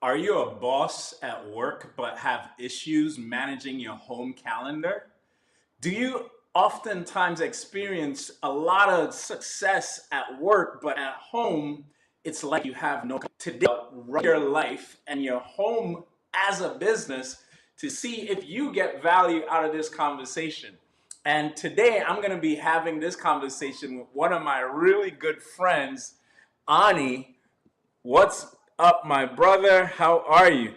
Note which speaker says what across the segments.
Speaker 1: Are you a boss at work but have issues managing your home calendar? Do you oftentimes experience a lot of success at work, but at home, it's like you have no today run your life and your home as a business to see if you get value out of this conversation. And today I'm going to be having this conversation with one of my really good friends, Ani. What's up, my brother? How are you?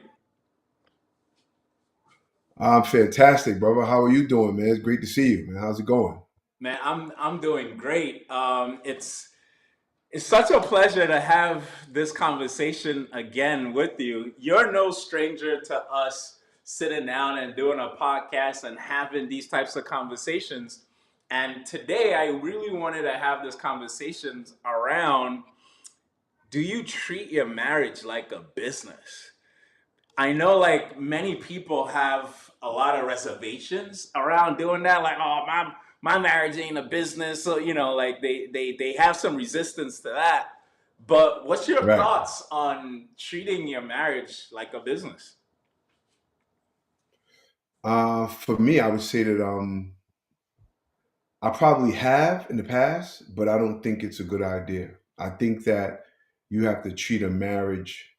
Speaker 2: I'm fantastic, brother. How are you doing, man? It's great to see you, man. How's it going?
Speaker 1: Man, I'm doing great. It's such a pleasure to have this conversation again with you. You're no stranger to us sitting down and doing a podcast and having these types of conversations. And today I really wanted to have this conversations around, do you treat your marriage like a business? I know like many people have a lot of reservations around doing that. Like, oh, my marriage ain't a business. So, like they have some resistance to that. But what's your
Speaker 2: Right.
Speaker 1: thoughts on treating your marriage like a business?
Speaker 2: For me, I would say that I probably have in the past, but I don't think it's a good idea. I think that you have to treat a marriage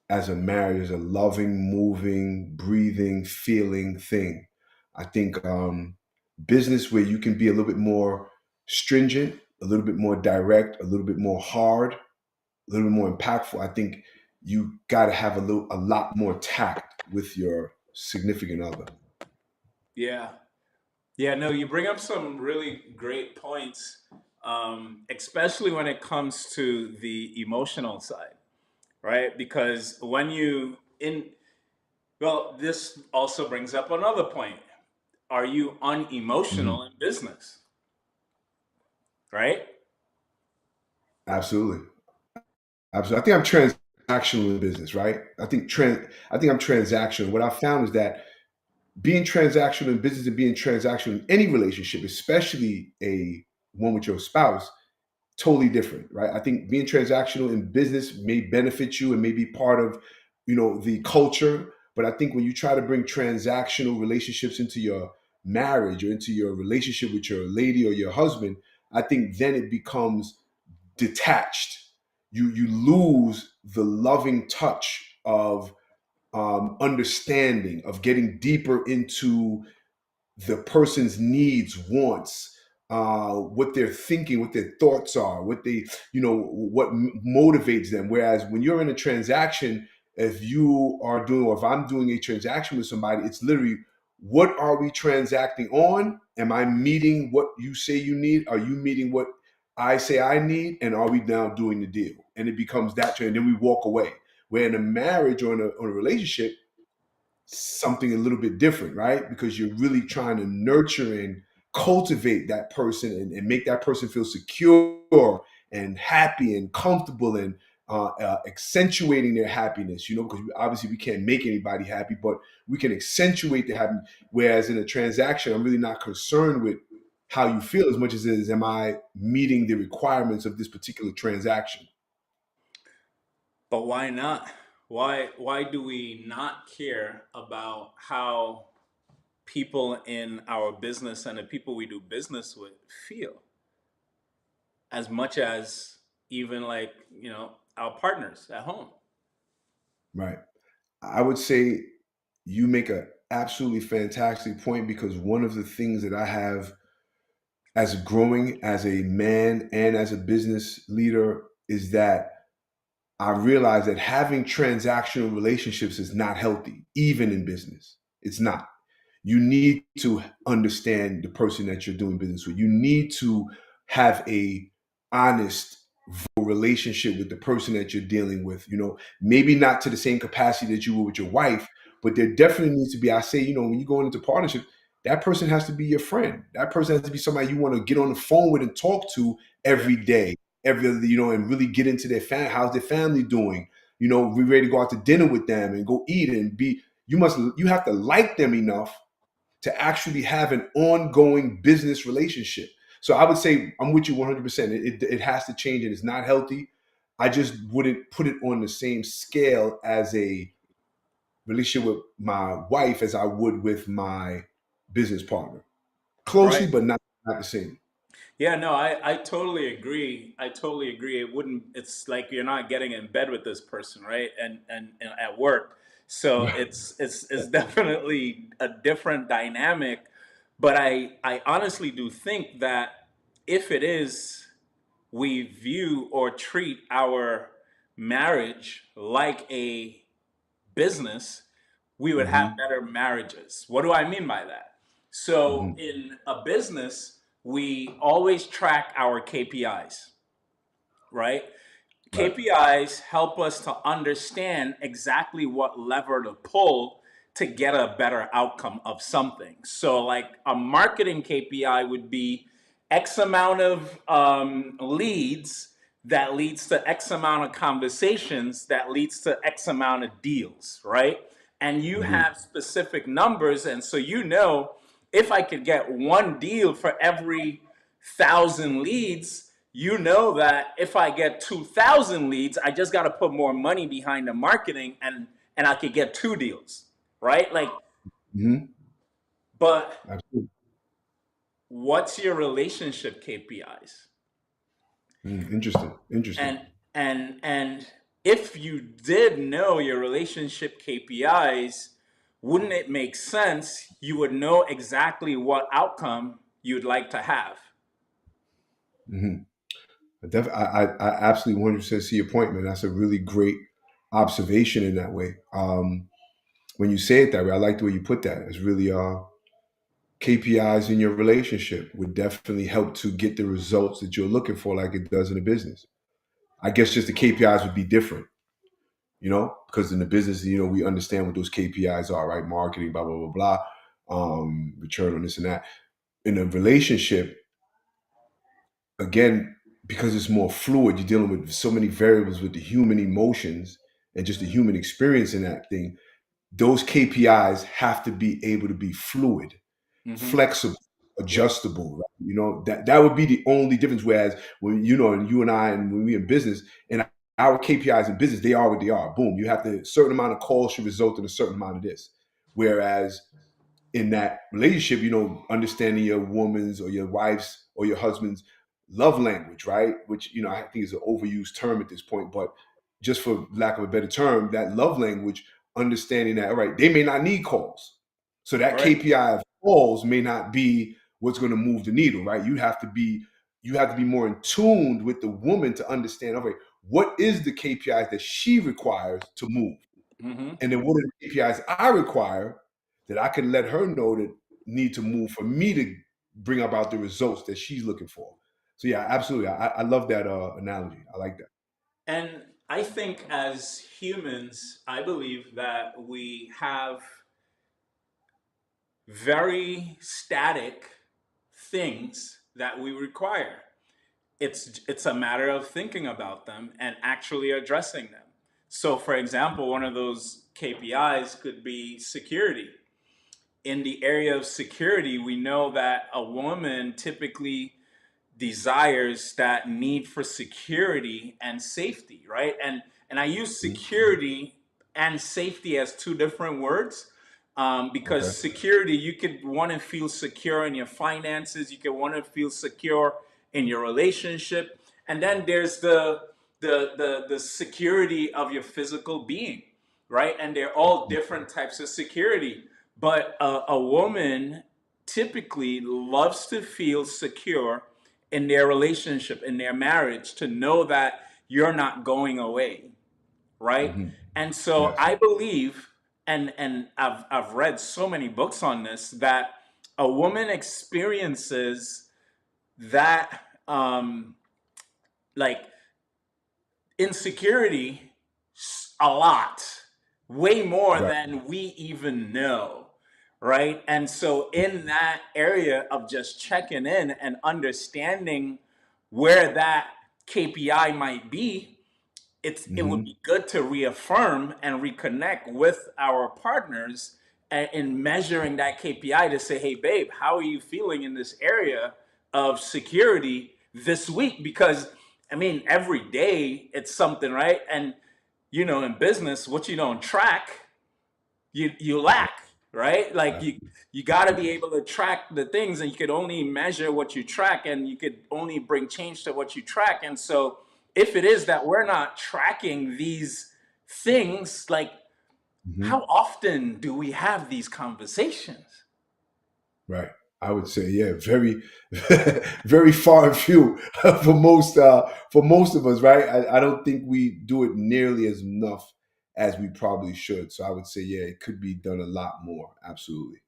Speaker 2: as a marriage, as a loving, moving, breathing, feeling thing. I think business where you can be a little bit more stringent, a little bit more direct, a little bit more hard, a little bit more impactful. I think you got to have a lot more tact with your significant other.
Speaker 1: Yeah. Yeah, no, you bring up some really great points, especially when it comes to the emotional side, right? Because when you in well, this also brings up another point. Are you
Speaker 2: Mhm.
Speaker 1: unemotional in business, right?
Speaker 2: Absolutely, absolutely. I think I'm transactional in business, right? I think I'm transactional. What I found is that being transactional in business and being transactional in any relationship, especially a one with your spouse, totally different, right? I think being transactional in business may benefit you and may be part of, the culture. But I think when you try to bring transactional relationships into your marriage or into your relationship with your lady or your husband, I think then it becomes detached. You lose the loving touch of understanding, of getting deeper into the person's needs, wants, what they're thinking, what their thoughts are, what motivates them. Whereas when you're in a transaction, if you are doing, or if I'm doing a transaction with somebody, it's literally, what are we transacting on? Am I meeting what you say you need? Are you meeting what I say I need? And are we now doing the deal? And it becomes that, and then we walk away. Where in a marriage or in a relationship, something a little bit different, right? Because you're really trying to nurture and cultivate that person and make that person feel secure and happy and comfortable and accentuating their happiness, because obviously we can't make anybody happy, but we can accentuate the happiness. Whereas in a transaction, I'm really not concerned with how you feel as much as it is, am I meeting the requirements of this particular transaction?
Speaker 1: But why not? Why do we not care about how people in our business and the people we do business with feel as much as even like, our partners at home?
Speaker 2: Right. I would say you make a absolutely fantastic point, because one of the things that I have as growing as a man and as a business leader is that I realize that having transactional relationships is not healthy, even in business. It's not. You need to understand the person that you're doing business with. You need to have a honest relationship with the person that you're dealing with. Maybe not to the same capacity that you were with your wife, but there definitely needs to be. I say, when you go into partnership, that person has to be your friend. That person has to be somebody you want to get on the phone with and talk to
Speaker 1: Yeah.
Speaker 2: every day, and really get into their family. How's their family doing? We ready to go out to dinner with them and go eat and be. You have to like them enough to actually have an ongoing business relationship. So I would say I'm with you 100%. It has to change, and it's not healthy. I just wouldn't put it on the same scale as a relationship with my wife as I would with my business partner. Closely,
Speaker 1: Right.
Speaker 2: but not the same.
Speaker 1: Yeah, no, I totally agree. I totally agree. It wouldn't, it's like you're not getting in bed with this person, right? And at work. So it's definitely a different dynamic. But I honestly do think that if it is, we view or treat our marriage like a business, we would have
Speaker 2: Hmm.
Speaker 1: better marriages. What do I mean by that? So
Speaker 2: Hmm.
Speaker 1: in a business, we always track our KPIs, right?
Speaker 2: Right.
Speaker 1: KPIs help us to understand exactly what lever to pull to get a better outcome of something. So, like a marketing KPI would be X amount of leads that leads to X amount of conversations that leads to X amount of deals, right? And you
Speaker 2: Hmm.
Speaker 1: have specific numbers, and so you know if I could get one deal for every 1,000 leads, you know that if I get 2,000 leads, I just got to put more money behind the marketing and I could get two deals, right? Like,
Speaker 2: Hmm.
Speaker 1: but
Speaker 2: Absolutely.
Speaker 1: what's your relationship KPIs?
Speaker 2: Interesting.
Speaker 1: And
Speaker 2: Interesting.
Speaker 1: and if you did know your relationship KPIs, wouldn't it make sense you would know exactly what outcome you'd like to have?
Speaker 2: Hmm. I absolutely 100% see your point, man. That's a really great observation in that way. When you say it that way, I like the way you put that. It's really KPIs in your relationship would definitely help to get the results that you're looking for, like it does in a business. I guess just the KPIs would be different, because in the business, we understand what those KPIs are, right? Marketing, blah, blah, blah, blah, return on this and that. In a relationship, again, because it's more fluid, you're dealing with so many variables with the human emotions and just the human experience in that thing. Those KPIs have to be able to be fluid,
Speaker 1: Mm-hmm.
Speaker 2: flexible,
Speaker 1: Yep.
Speaker 2: adjustable. Right? That would be the only difference. Whereas when and you and I, and when we in business, and our KPIs in business, they are what they are. Boom, you have to, a certain amount of calls should result in a certain amount of this. Whereas in that relationship, understanding your woman's or your wife's or your husband's love language, right? Which, I think is an overused term at this point, but just for lack of a better term, that love language, understanding that, all right, they may not need calls. So that
Speaker 1: Right.
Speaker 2: KPI of calls may not be what's going to move the needle, right? You have to be more in tune with the woman to understand, okay, what is the KPIs that she requires to move?
Speaker 1: Mm-hmm.
Speaker 2: And then what are the KPIs I require that I can let her know that need to move for me to bring about the results that she's looking for. So yeah, absolutely. I love that analogy. I like that.
Speaker 1: And I think as humans, I believe that we have very static things that we require. It's a matter of thinking about them and actually addressing them. So for example, one of those KPIs could be security. In the area of security, we know that a woman typically desires that need for security and safety, right? And I use
Speaker 2: Mhm.
Speaker 1: security and safety as two different words, because
Speaker 2: Okay.
Speaker 1: security, you could want to feel secure in your finances, you could want to feel secure in your relationship, and then there's the security of your physical being, right? And they're all different types of security. But a woman typically loves to feel secure in their relationship, in their marriage, to know that you're not going away, right?
Speaker 2: Hmm.
Speaker 1: And so
Speaker 2: Yes.
Speaker 1: I believe, and I've read so many books on this, that a woman experiences that like insecurity a lot, way more
Speaker 2: Right.
Speaker 1: than we even know, right? And so, in that area of just checking in and understanding where that KPI might be, it would
Speaker 2: Hmm.
Speaker 1: be good to reaffirm and reconnect with our partners in measuring that KPI to say, hey, babe, how are you feeling in this area of security this week? Because I mean, every day it's something, right? And in business, what you don't track, you lack, right? Like you got to be able to track the things, and you could only measure what you track, and you could only bring change to what you track. And so, if it is that we're not tracking these things, like
Speaker 2: Mhm.
Speaker 1: how often do we have these conversations?
Speaker 2: Right. I would say, yeah, very, very far and few for most of us, right? I don't think we do it nearly as enough as we probably should. So I would say, yeah, it could be done a lot more. Absolutely,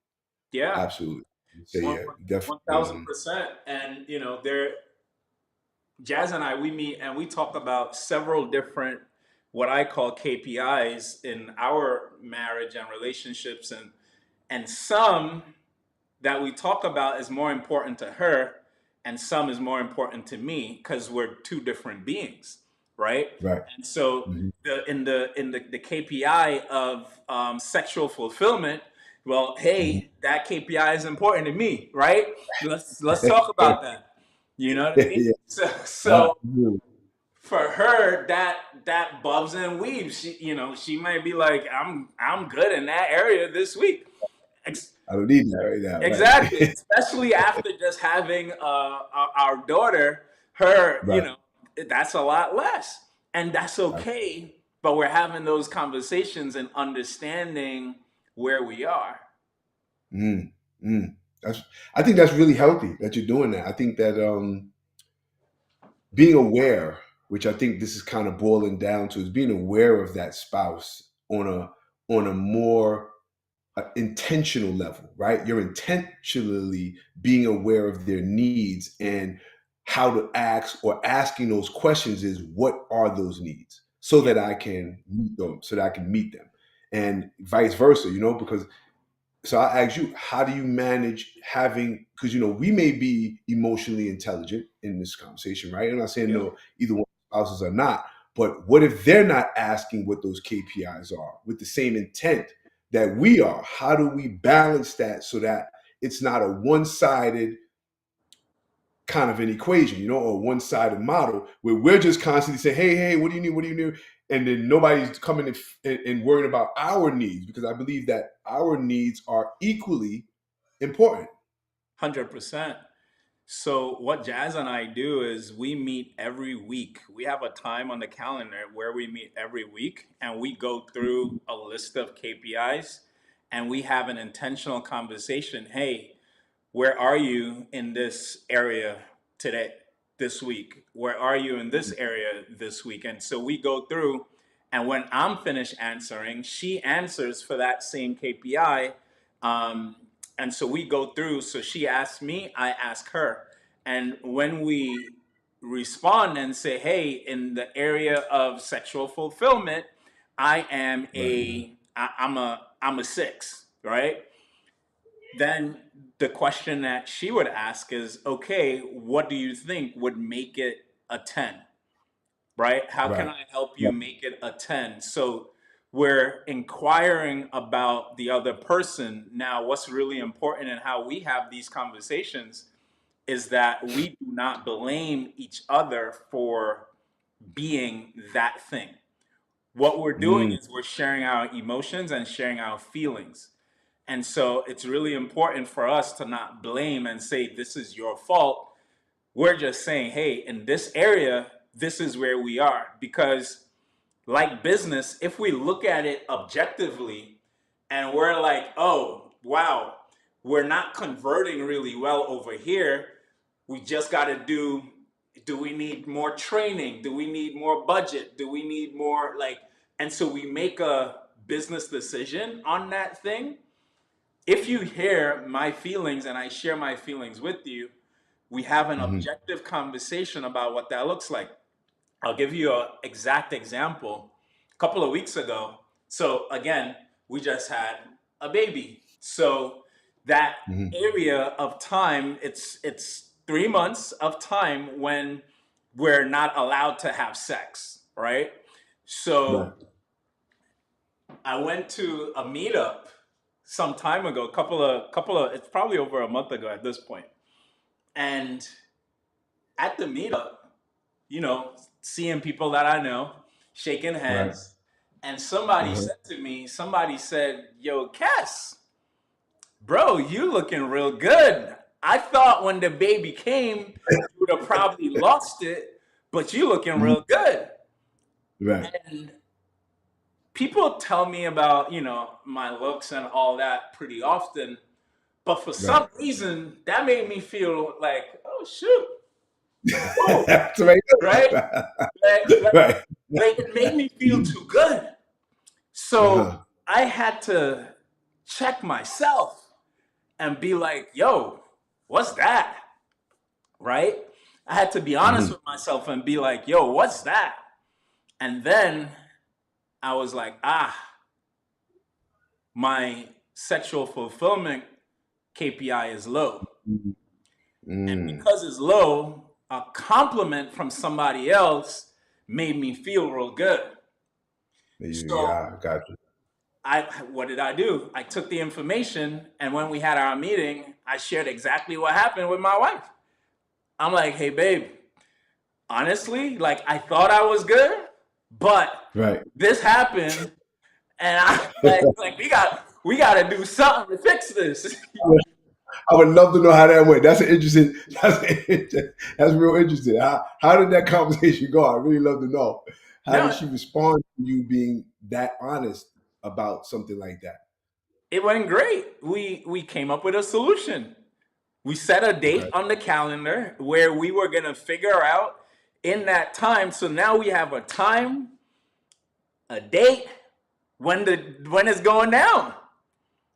Speaker 1: Yeah,
Speaker 2: absolutely. I would say,
Speaker 1: one
Speaker 2: yeah,
Speaker 1: one
Speaker 2: definitely.
Speaker 1: thousand percent. And there, Jazz and I, we meet and we talk about several different what I call KPIs in our marriage and relationships, and some that we talk about is more important to her, and some is more important to me because we're two different beings, right?
Speaker 2: Right.
Speaker 1: And so
Speaker 2: Hmm.
Speaker 1: the KPI of sexual fulfillment, well,
Speaker 2: Hmm.
Speaker 1: hey, that KPI is important to me, right? Let's talk about that. You know what I mean?
Speaker 2: Yeah.
Speaker 1: So
Speaker 2: Absolutely.
Speaker 1: for her, that bubs and weaves. She might be like, I'm good in that area this week.
Speaker 2: I don't need that right now.
Speaker 1: Exactly,
Speaker 2: Right.
Speaker 1: especially after just having our daughter, her,
Speaker 2: Right.
Speaker 1: that's a lot less. And that's
Speaker 2: Right.
Speaker 1: okay. But we're having those conversations and understanding where we are.
Speaker 2: Mm, mm. That's. I think that's really healthy that you're doing that. I think that being aware, which I think this is kind of boiling down to, is being aware of that spouse on a more intentional level, right? You're intentionally being aware of their needs, and how to ask, or asking those questions is, what are those needs, so
Speaker 1: Yeah,
Speaker 2: that I can meet them, so that I can meet them, and vice versa, because so I ask you, how do you manage having, because we may be emotionally intelligent in this conversation, right? I'm not saying
Speaker 1: yeah,
Speaker 2: no, either one of the spouses are not, but what if they're not asking what those KPIs are with the same intent that we are? How do we balance that so that it's not a one-sided kind of an equation, or one-sided model where we're just constantly saying, hey, hey, what do you need? What do you need? And then nobody's coming and worrying about our needs, because I believe that our needs are equally important.
Speaker 1: 100%. So what Jazz and I do is we meet every week. We have a time on the calendar where we meet every week, and we go through a list of KPIs, and we have an intentional conversation. Hey, where are you in this area today, this week? Where are you in this area this week? And so we go through, and when I'm finished answering, she answers for that same KPI. Um, and so we go through. So she asks me, I ask her. And when we respond and say, hey, in the area of sexual fulfillment,
Speaker 2: Right.
Speaker 1: I'm a six, right? Then the question that she would ask is, okay, what do you think would make it a 10? Right? How can
Speaker 2: Right.
Speaker 1: I help you
Speaker 2: Right.
Speaker 1: make it a 10? So we're inquiring about the other person. Now, what's really important in how we have these conversations is that we do not blame each other for being that thing. What we're doing
Speaker 2: Mm,
Speaker 1: is we're sharing our emotions and sharing our feelings. And so it's really important for us to not blame and say, this is your fault. We're just saying, hey, in this area, this is where we are. Because, like business, if we look at it objectively and we're like, oh, wow, we're not converting really well over here, we just got to do we need more training? Do we need more budget? Do we need more, like, and so we make a business decision on that thing. If you hear my feelings and I share my feelings with you, we have an
Speaker 2: mhm.
Speaker 1: objective conversation about what that looks like. I'll give you an exact example. A couple of weeks ago, so again, we just had a baby. So that
Speaker 2: Mhm.
Speaker 1: area of time, it's 3 months of time when we're not allowed to have sex, right?
Speaker 2: Right.
Speaker 1: So I went to a meetup some time ago, couple of it's probably over a month ago at this point. And at the meetup, you know, seeing people that I know, shaking
Speaker 2: Right.
Speaker 1: hands, and somebody
Speaker 2: Uh-huh.
Speaker 1: said to me, somebody said, "Yo, Cass, bro, you looking real good. I thought when the baby came, you would have probably lost it, but you looking
Speaker 2: Mhm.
Speaker 1: real good."
Speaker 2: Right.
Speaker 1: And people tell me about, my looks and all that pretty often, but for
Speaker 2: Right.
Speaker 1: some reason, that made me feel like, oh shoot, whoa,
Speaker 2: That's right.
Speaker 1: right? Like, like,
Speaker 2: Right.
Speaker 1: like it made me feel too good. So
Speaker 2: Uh-huh.
Speaker 1: I had to check myself and be like, yo, what's that? Right? I had to be honest
Speaker 2: Mhm.
Speaker 1: with myself and be like, yo, what's that? And then I was like, my sexual fulfillment KPI is low. And
Speaker 2: Mm.
Speaker 1: because it's low, a compliment from somebody else made me feel real good. So
Speaker 2: Yeah, got you.
Speaker 1: I what did I do? I took the information, and when we had our meeting, I shared exactly what happened with my wife. I'm like, "Hey babe, honestly, like I thought I was good, but
Speaker 2: Right.
Speaker 1: this happened, and I like we got to do something to fix this."
Speaker 2: I would love to know how that went. That's an interesting. That's real interesting. How did that conversation go? I really love to know. How did
Speaker 1: No,
Speaker 2: she respond to you being that honest about something like that?
Speaker 1: it went great. We came up with a solution. We set a
Speaker 2: Okay.
Speaker 1: date on the calendar where we were gonna figure out in that time. So now we have a time, a date, when it's going down,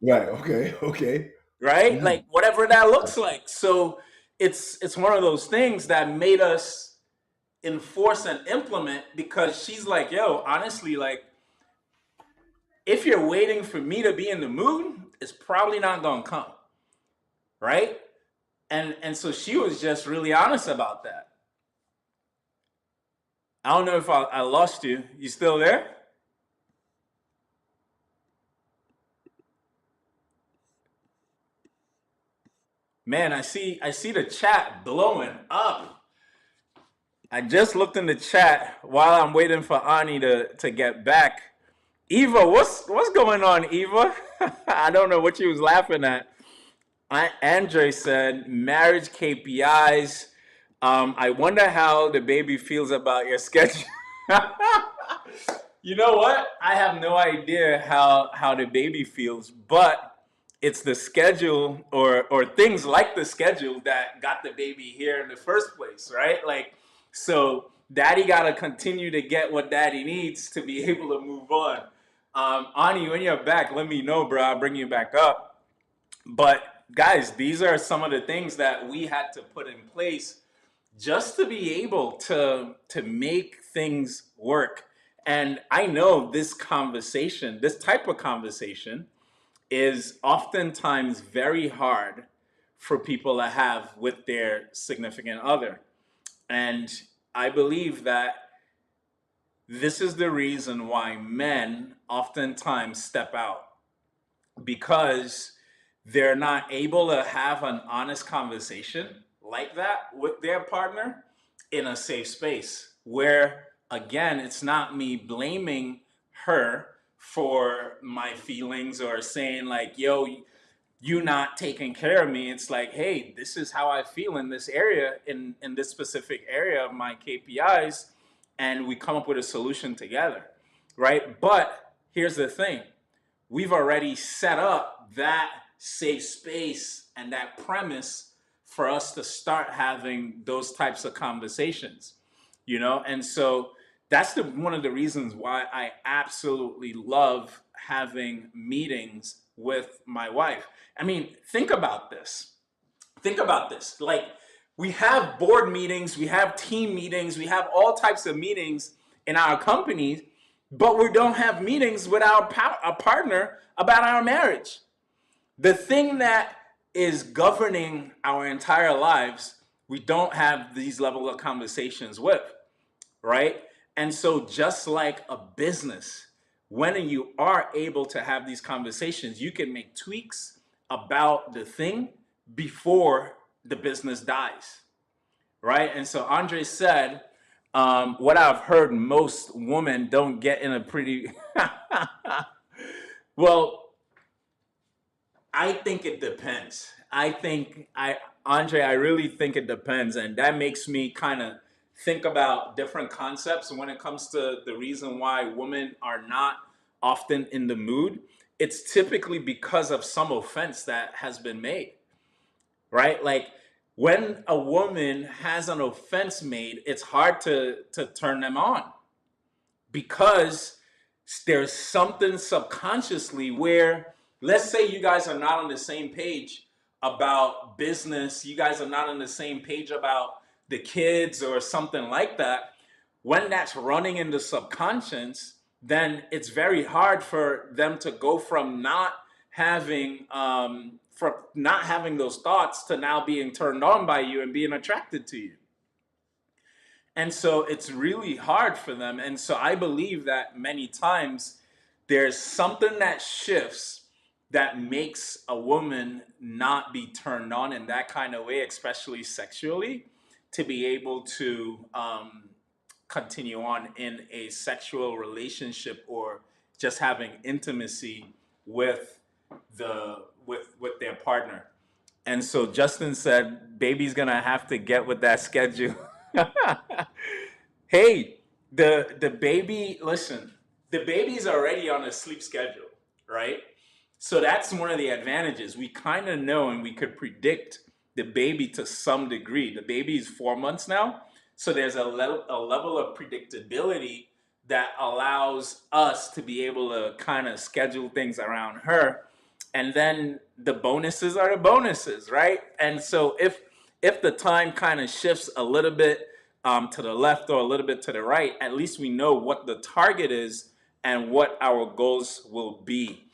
Speaker 2: Right. Okay. Okay.
Speaker 1: right?
Speaker 2: Mhm.
Speaker 1: Like whatever that looks like. So it's one of those things that made us enforce and implement because she's like, yo, honestly, like if you're waiting for me to be in the mood, it's probably not gonna come, right? And so she was just really honest about that. I don't know if I lost you. You still there? Man, I see the chat blowing up. I just looked in the chat while I'm waiting for Ani to get back. Eva, what's going on, Eva? I don't know what she was laughing at. Andre said marriage KPIs. I wonder how the baby feels about your schedule. You know what? I have no idea how the baby feels, but it's the schedule or things like the schedule that got the baby here in the first place, right? Like, so daddy got to continue to get what daddy needs to be able to move on. Ani, when you're back, let me know, bro. I'll bring you back up. But guys, these are some of the things that we had to put in place just to be able to make things work. And I know this type of conversation is oftentimes very hard for people to have with their significant other. And I believe that this is the reason why men oftentimes step out because they're not able to have an honest conversation like that with their partner in a safe space where again it's not me blaming her for my feelings or saying like, yo, you not taking care of me. It's like, hey, this is how I feel in this area, in this specific area of my KPIs, and we come up with a solution together, right? But here's the thing: we've already set up that safe space and that premise for us to start having those types of conversations, and so that's one of the reasons why I absolutely love having meetings with my wife. I mean, think about this, like we have board meetings, we have team meetings, we have all types of meetings in our companies, but we don't have meetings with our partner about our marriage, the thing that is governing our entire lives. We don't have these level of conversations with, right? And so just like a business, when you are able to have these conversations, you can make tweaks about the thing before the business dies, right? And so Andre said, What I've heard, most women don't get in a pretty well. I think it depends. Andre, I really think it depends, and that makes me kind of think about different concepts when it comes to the reason why women are not often in the mood. It's typically because of some offense that has been made, right? Like when a woman has an offense made, it's hard to turn them on because there's something subconsciously where, let's say you guys are not on the same page about business, you guys are not on the same page about the kids or something like that. When that's running in the subconscious, then it's very hard for them to go from not having those thoughts to now being turned on by you and being attracted to you. And so it's really hard for them. And so I believe that many times there's something that shifts that makes a woman not be turned on in that kind of way, especially sexually, to be able to continue on in a sexual relationship or just having intimacy with with their partner. And so Justin said, baby's gonna have to get with that schedule. Hey, the baby, listen, the baby's already on a sleep schedule, right? So that's one of the advantages. We kind of know and we could predict the baby to some degree. The baby is 4 months now. So there's a level of predictability that allows us to be able to kind of schedule things around her. And then the bonuses are the bonuses, right? And so if the time kind of shifts a little bit to the left or a little bit to the right, at least we know what the target is and what our goals will be.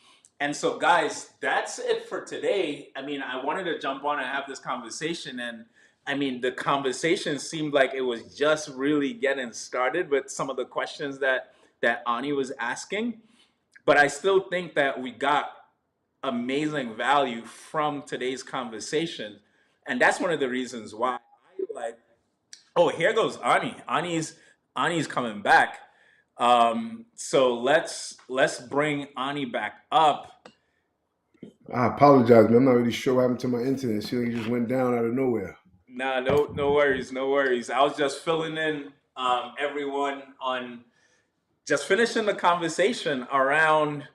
Speaker 1: And so, guys, that's it for today. I mean, I wanted to jump on and have this conversation. And I mean, the conversation seemed like it was just really getting started with some of the questions that Ani was asking. But I still think that we got amazing value from today's conversation. And that's one of the reasons why I like, oh, here goes Ani. Ani's coming back. So let's bring Ani back up.
Speaker 2: I apologize, man. I'm not really sure what happened to my internet. It seemed like it just went down out of nowhere.
Speaker 1: Nah, no worries, no worries. I was just filling in everyone on just finishing the conversation around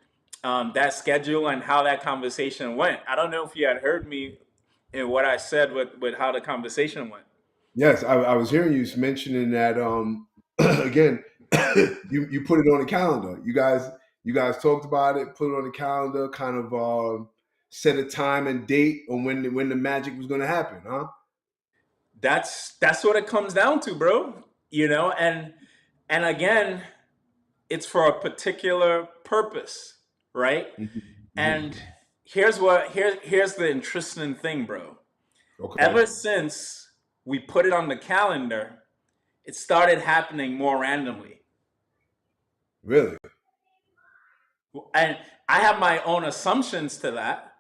Speaker 1: that schedule and how that conversation went. I don't know if you had heard me in what I said with how the conversation went.
Speaker 2: Yes, I was hearing you mentioning that again, you put it on the calendar. You guys talked about it, put it on the calendar, kind of set a time and date on when the magic was going to happen, huh?
Speaker 1: That's what it comes down to, bro. You know, and again, it's for a particular purpose, right?
Speaker 2: Hmm.
Speaker 1: And here's the interesting thing, bro.
Speaker 2: Okay,
Speaker 1: Ever since we put it on the calendar, it started happening more randomly.
Speaker 2: really?
Speaker 1: And I have my own assumptions to that,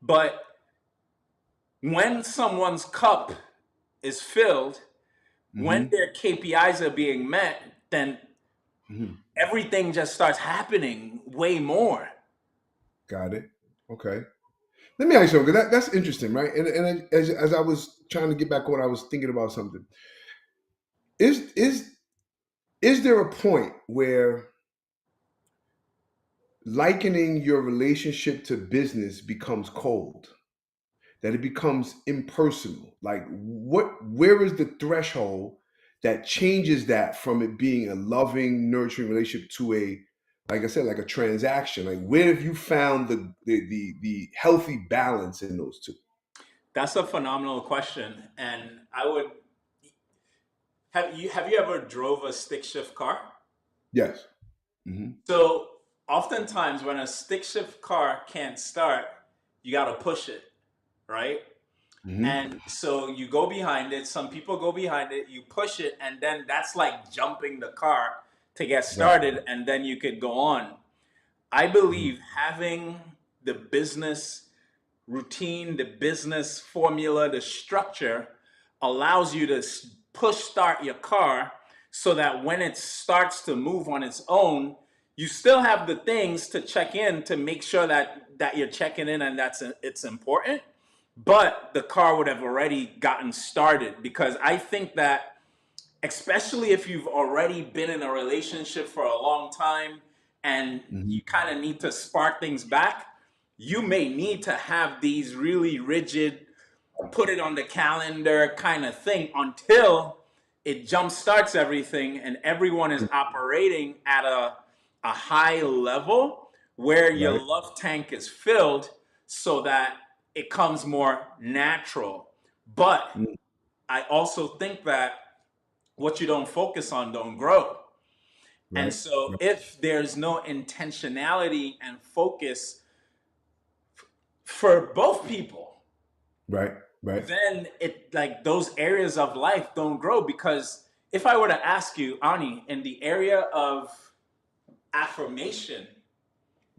Speaker 1: but when someone's cup is filled, when
Speaker 2: Hmm.
Speaker 1: their KPIs are being met, then
Speaker 2: Hmm.
Speaker 1: everything just starts happening way more.
Speaker 2: Got it. Okay. Let me ask you something. That's interesting, right? And as I was trying to get back on, I was thinking about something. Is is is there a point where likening your relationship to business becomes cold? That it becomes impersonal? Like where is the threshold that changes that from it being a loving, nurturing relationship to a, like I said, like a transaction? Like where have you found the healthy balance in those two?
Speaker 1: That's a phenomenal question, and I would have you ever drove a stick shift car?
Speaker 2: Yes. Hmm.
Speaker 1: So oftentimes when a stick shift car can't start, you got to push it, right?
Speaker 2: Hmm.
Speaker 1: And so you go behind it. Some people go behind it. You push it, and then that's like jumping the car to get
Speaker 2: Exactly.
Speaker 1: started, and then you could go on. I
Speaker 2: Mhm.
Speaker 1: believe having the business routine, the business formula, the structure allows you to push start your car so that when it starts to move on its own, you still have the things to check in to make sure that you're checking in and it's important. But the car would have already gotten started, because I think that, especially if you've already been in a relationship for a long time and
Speaker 2: Hmm.
Speaker 1: you kind of need to spark things back, you may need to have these really rigid, put it on the calendar kind of thing until it jump starts everything and everyone is operating at a high level where your
Speaker 2: Right.
Speaker 1: love tank is filled, so that it comes more natural. But
Speaker 2: Mm.
Speaker 1: I also think that what you don't focus on don't grow. And
Speaker 2: Right.
Speaker 1: so
Speaker 2: Right.
Speaker 1: if there's no intentionality and focus for both people,
Speaker 2: Right. Right.
Speaker 1: then it, like, those areas of life don't grow. Because if I were to ask you, Ani, in the area of affirmation,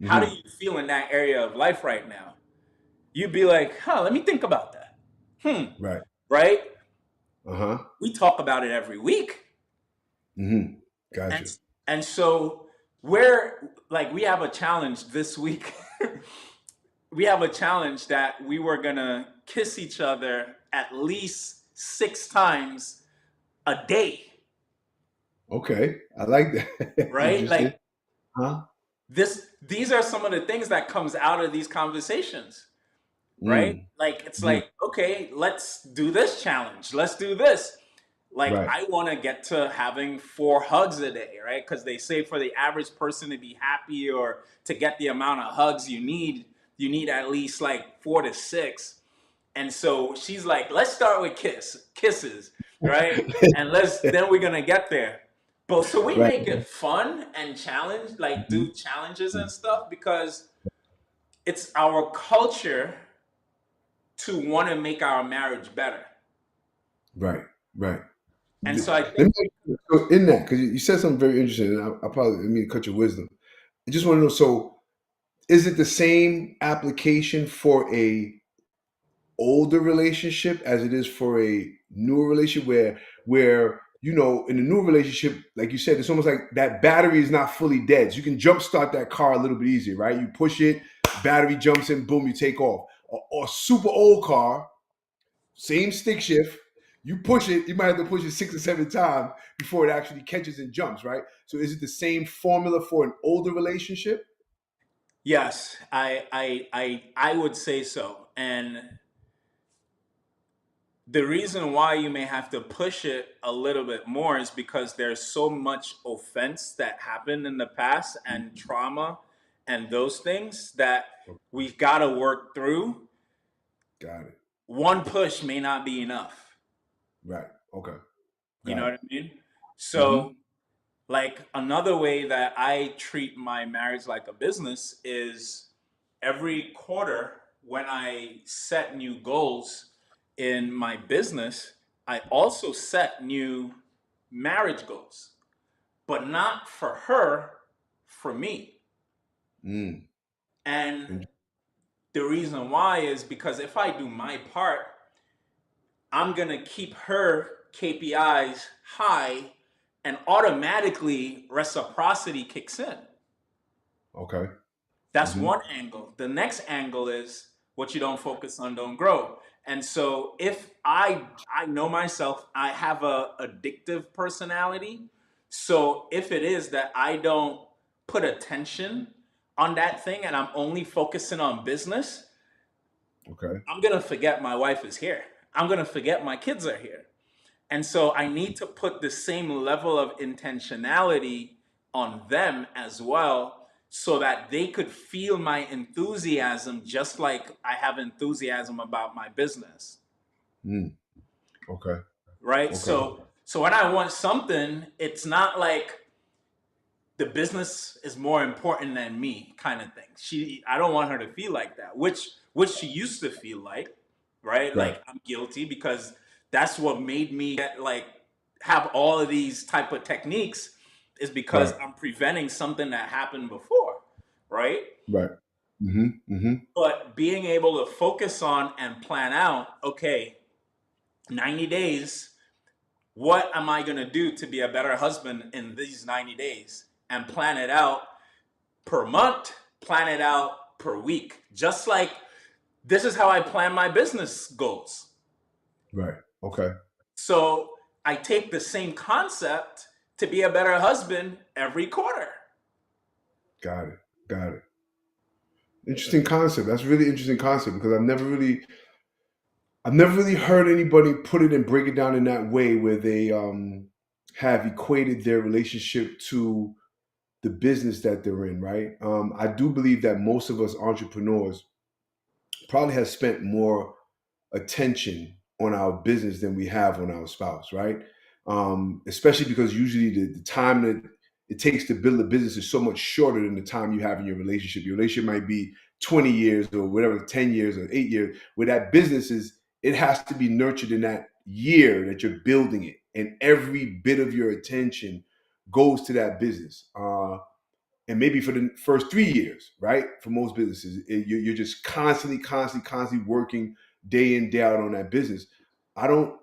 Speaker 1: how do
Speaker 2: Hmm.
Speaker 1: you feel in that area of life right now? You'd be like, huh, let me think about that.
Speaker 2: Right.
Speaker 1: Right?
Speaker 2: Uh-huh.
Speaker 1: We talk about it every week.
Speaker 2: Hmm.
Speaker 1: And
Speaker 2: Gotcha.
Speaker 1: so we're like, we have a challenge this week. We have a challenge that we were gonna kiss each other at least 6 times a day,
Speaker 2: Okay. I like that.
Speaker 1: right?
Speaker 2: Interesting.
Speaker 1: Like,
Speaker 2: Huh?
Speaker 1: these are some of the things that comes out of these conversations, right?
Speaker 2: Mm.
Speaker 1: Like, it's
Speaker 2: Hmm.
Speaker 1: like, okay, let's do this challenge. Let's do this. Like,
Speaker 2: Right.
Speaker 1: I want to get to having 4 hugs a day, right? Because they say for the average person to be happy or to get the amount of hugs you need at least like 4 to 6. And so she's like, let's start with kisses, right? And then we're gonna get there. But so we
Speaker 2: Right.
Speaker 1: make it fun and challenge, like
Speaker 2: Mhm.
Speaker 1: do challenges and stuff, because it's our culture to want to make our marriage better.
Speaker 2: Right. Right.
Speaker 1: And
Speaker 2: Let
Speaker 1: so I
Speaker 2: me
Speaker 1: think,
Speaker 2: so in that, because you said something very interesting, and I probably I mean to cut your wisdom. I just want to know. So, is it the same application for a older relationship as it is for a newer relationship, where in a new relationship, like you said, it's almost like that battery is not fully dead, so you can jumpstart that car a little bit easier, right? You push it, battery jumps in, boom, you take off. Or a super old car, same stick shift, you push it, you might have to push it 6 or 7 times before it actually catches and jumps, right? So is it the same formula for an older relationship?
Speaker 1: yes, I would say so. And the reason why you may have to push it a little bit more is because there's so much offense that happened in the past and trauma and those things that we've got to work through.
Speaker 2: Got it.
Speaker 1: One push may not be enough.
Speaker 2: Right. Okay.
Speaker 1: You know
Speaker 2: Got
Speaker 1: what
Speaker 2: it.
Speaker 1: I mean?
Speaker 2: Mm-hmm.
Speaker 1: So, like, another way that I treat my marriage like a business is every quarter when I set new goals in my business, I also set new marriage goals, but not for her, for me.
Speaker 2: Mm.
Speaker 1: And the reason why is because if I do my part, I'm going to keep her KPIs high, and automatically reciprocity kicks in.
Speaker 2: Okay.
Speaker 1: That's
Speaker 2: Mm-hmm.
Speaker 1: one angle. The next angle is what you don't focus on don't grow. And so if I know myself, I have a addictive personality. So if it is that I don't put attention on that thing and I'm only focusing on business,
Speaker 2: Okay.
Speaker 1: I'm going to forget my wife is here. I'm going to forget my kids are here. And so I need to put the same level of intentionality on them as well, so that they could feel my enthusiasm just like I have enthusiasm about my business.
Speaker 2: Mm. Okay.
Speaker 1: Right?
Speaker 2: Okay.
Speaker 1: So when I want something, it's not like the business is more important than me kind of thing. I don't want her to feel like that, which she used to feel like, right?
Speaker 2: Right.
Speaker 1: Like, I'm guilty because that's what made me get, like, have all of these type of techniques, is because
Speaker 2: Right.
Speaker 1: I'm preventing something that happened before, right?
Speaker 2: Right. Mm-hmm. Mm-hmm.
Speaker 1: But being able to focus on and plan out, okay, 90 days, what am I going to do to be a better husband in these 90 days, and plan it out per month, plan it out per week. Just like this is how I plan my business goals.
Speaker 2: Right. Okay.
Speaker 1: So I take the same concept to be a better husband every quarter.
Speaker 2: Got it. Got it. Interesting concept. That's a really interesting concept because I've never really heard anybody put it and break it down in that way where they have equated their relationship to the business that they're in, right? I do believe that most of us entrepreneurs probably have spent more attention on our business than we have on our spouse, right? Especially because usually the time that it takes to build a business is so much shorter than the time you have in your relationship. Your relationship might be 20 years or whatever, 10 years or 8 years, where that business is, it has to be nurtured in that year that you're building it. And every bit of your attention goes to that business. And maybe for the first 3 years, right? For most businesses, you're just constantly working day in, day out on that business. I don't.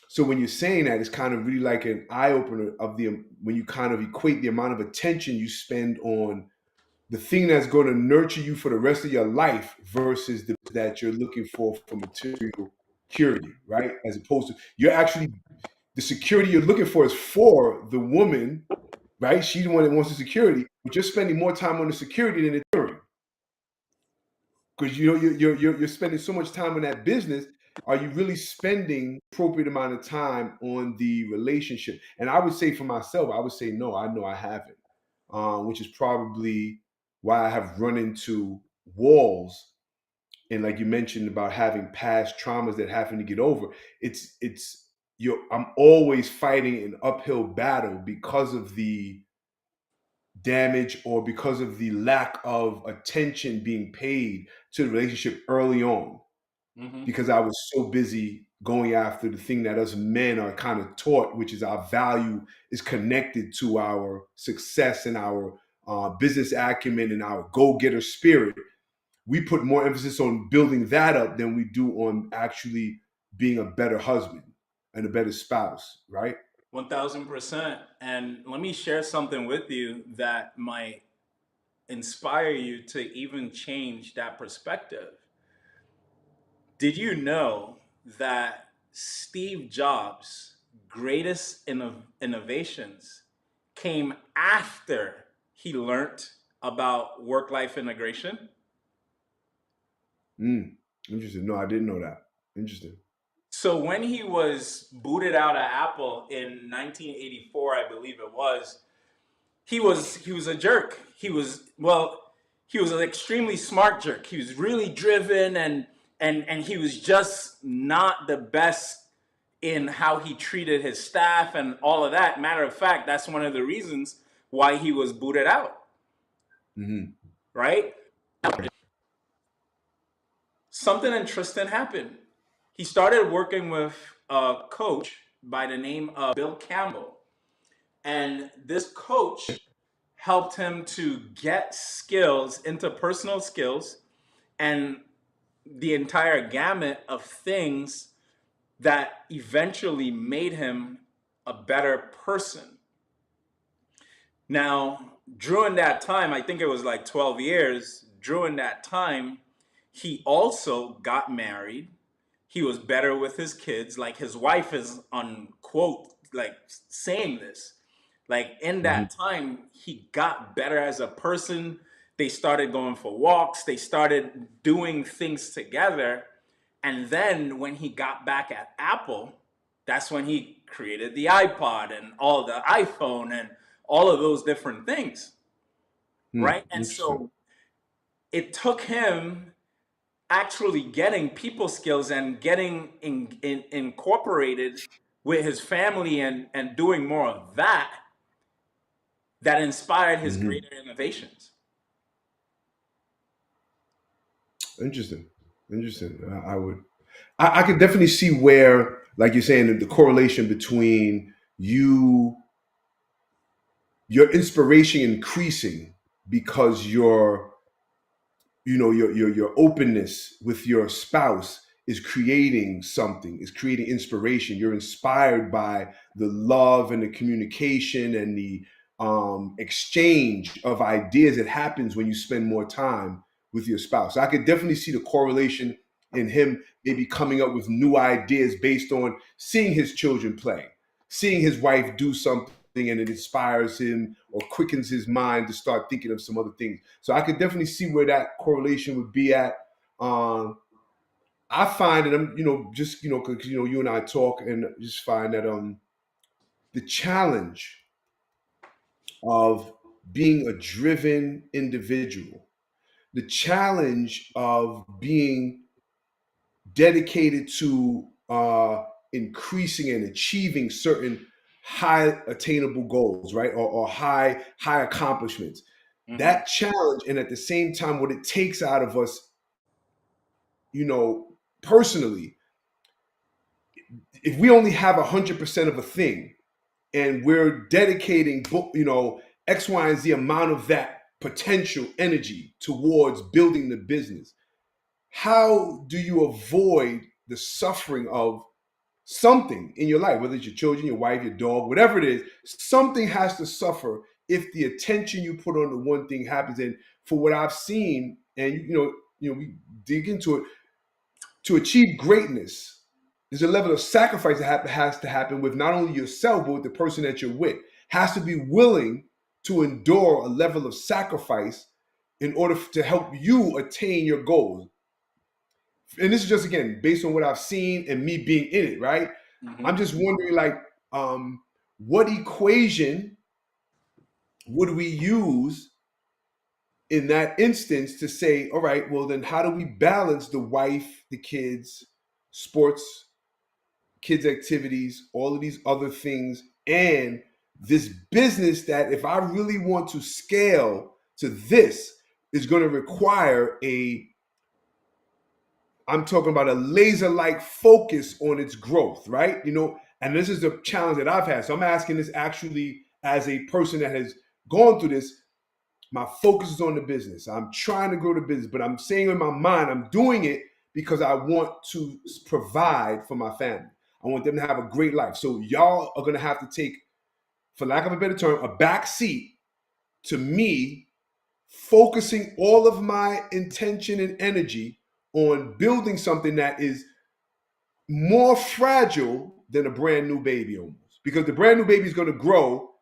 Speaker 2: So when you're saying that, it's kind of really like an eye opener of the when you kind of equate the amount of attention you spend on the thing that's going to nurture you for the rest of your life versus the that you're looking for material security, right? As opposed to you're actually the security you're looking for is for the woman, right? She's the one that wants the security, but you're spending more time on the security than the theory because you know you're spending so much time on that business. Are you really spending appropriate amount of time on the relationship? And I would say for myself, I would say no. I know I haven't, which is probably why I have run into walls. And like you mentioned about having past traumas that having to get over, it's I'm always fighting an uphill battle because of the damage or because of the lack of attention being paid to the relationship early on
Speaker 1: Mm-hmm.
Speaker 2: because I was so busy going after the thing that us men are kind of taught, which is our value is connected to our success and our business acumen and our go-getter spirit. We put more emphasis on building that up than we do on actually being a better husband and a better spouse, right?
Speaker 1: 1000%. And let me share something with you that might inspire you to even change that perspective. Did you know that Steve Jobs' greatest innovations came after he learned about work life integration?
Speaker 2: Mm, interesting. No, I didn't know that. Interesting.
Speaker 1: So when he was booted out of Apple in 1984, I believe it was, he was a jerk. He was an extremely smart jerk. He was really driven, and he was just not the best in how he treated his staff and all of that. Matter of fact, that's one of the reasons why he was booted out,
Speaker 2: Hmm.
Speaker 1: right? Something interesting happened. He started working with a coach by the name of Bill Campbell. And this coach helped him to get skills, interpersonal skills, and the entire gamut of things that eventually made him a better person. Now, during that time, I think it was like 12 years, during that time, he also got married. He was better with his kids. Like his wife is unquote like saying this. Like in
Speaker 2: Hmm.
Speaker 1: that time, he got better as a person. They started going for walks, they started doing things together. And then when he got back at Apple, that's when he created the iPod and all the iPhone and all of those different things,
Speaker 2: Hmm.
Speaker 1: right? And
Speaker 2: Interesting.
Speaker 1: so it took him actually getting people skills and getting incorporated with his family and doing more of that that inspired his
Speaker 2: Hmm.
Speaker 1: greater innovations.
Speaker 2: Interesting. Interesting. I would. I could definitely see where, like you're saying, the correlation between your inspiration increasing because your openness with your spouse is creating something, is creating inspiration. You're inspired by the love and the communication and the exchange of ideas that happens when you spend more time with your spouse. I could definitely see the correlation in him maybe coming up with new ideas based on seeing his children play, seeing his wife do something, and it inspires him or quickens his mind to start thinking of some other things. So I could definitely see where that correlation would be at. Um, I find that I'm, just because you and I talk, and just find that the challenge of being a driven individual, the challenge of being dedicated to increasing and achieving certain high attainable goals, right, or high accomplishments.
Speaker 1: Hmm.
Speaker 2: That challenge, and at the same time, what it takes out of us, personally, if we only have 100% of a thing, and we're dedicating, X, Y, and Z amount of that potential energy towards building the business, how do you avoid the suffering of something in your life, whether it's your children, your wife, your dog, whatever it is? Something has to suffer if the attention you put on the one thing happens. And for what I've seen, and we dig into it, to achieve greatness, there's a level of sacrifice that has to happen with not only yourself, but with the person that you're with. Has to be willing to endure a level of sacrifice in order to help you attain your goals. And this is just, again, based on what I've seen and me being in it, right? I'm
Speaker 1: Hmm.
Speaker 2: just wondering, like, what equation would we use in that instance to say, all right, well, then how do we balance the wife, the kids, sports, kids' activities, all of these other things, and this business that, if I really want to scale to this, is going to require I'm talking about a laser like focus on its growth, right? And this is the challenge that I've had. So I'm asking this actually as a person that has gone through this. My focus is on the business. I'm trying to grow the business, but I'm saying in my mind, I'm doing it because I want to provide for my family. I want them to have a great life. So y'all are going to have to take, for lack of a better term, a back seat to me focusing all of my intention and energy on building something that is more fragile than a brand new baby, almost. Because the brand new baby is going to grow.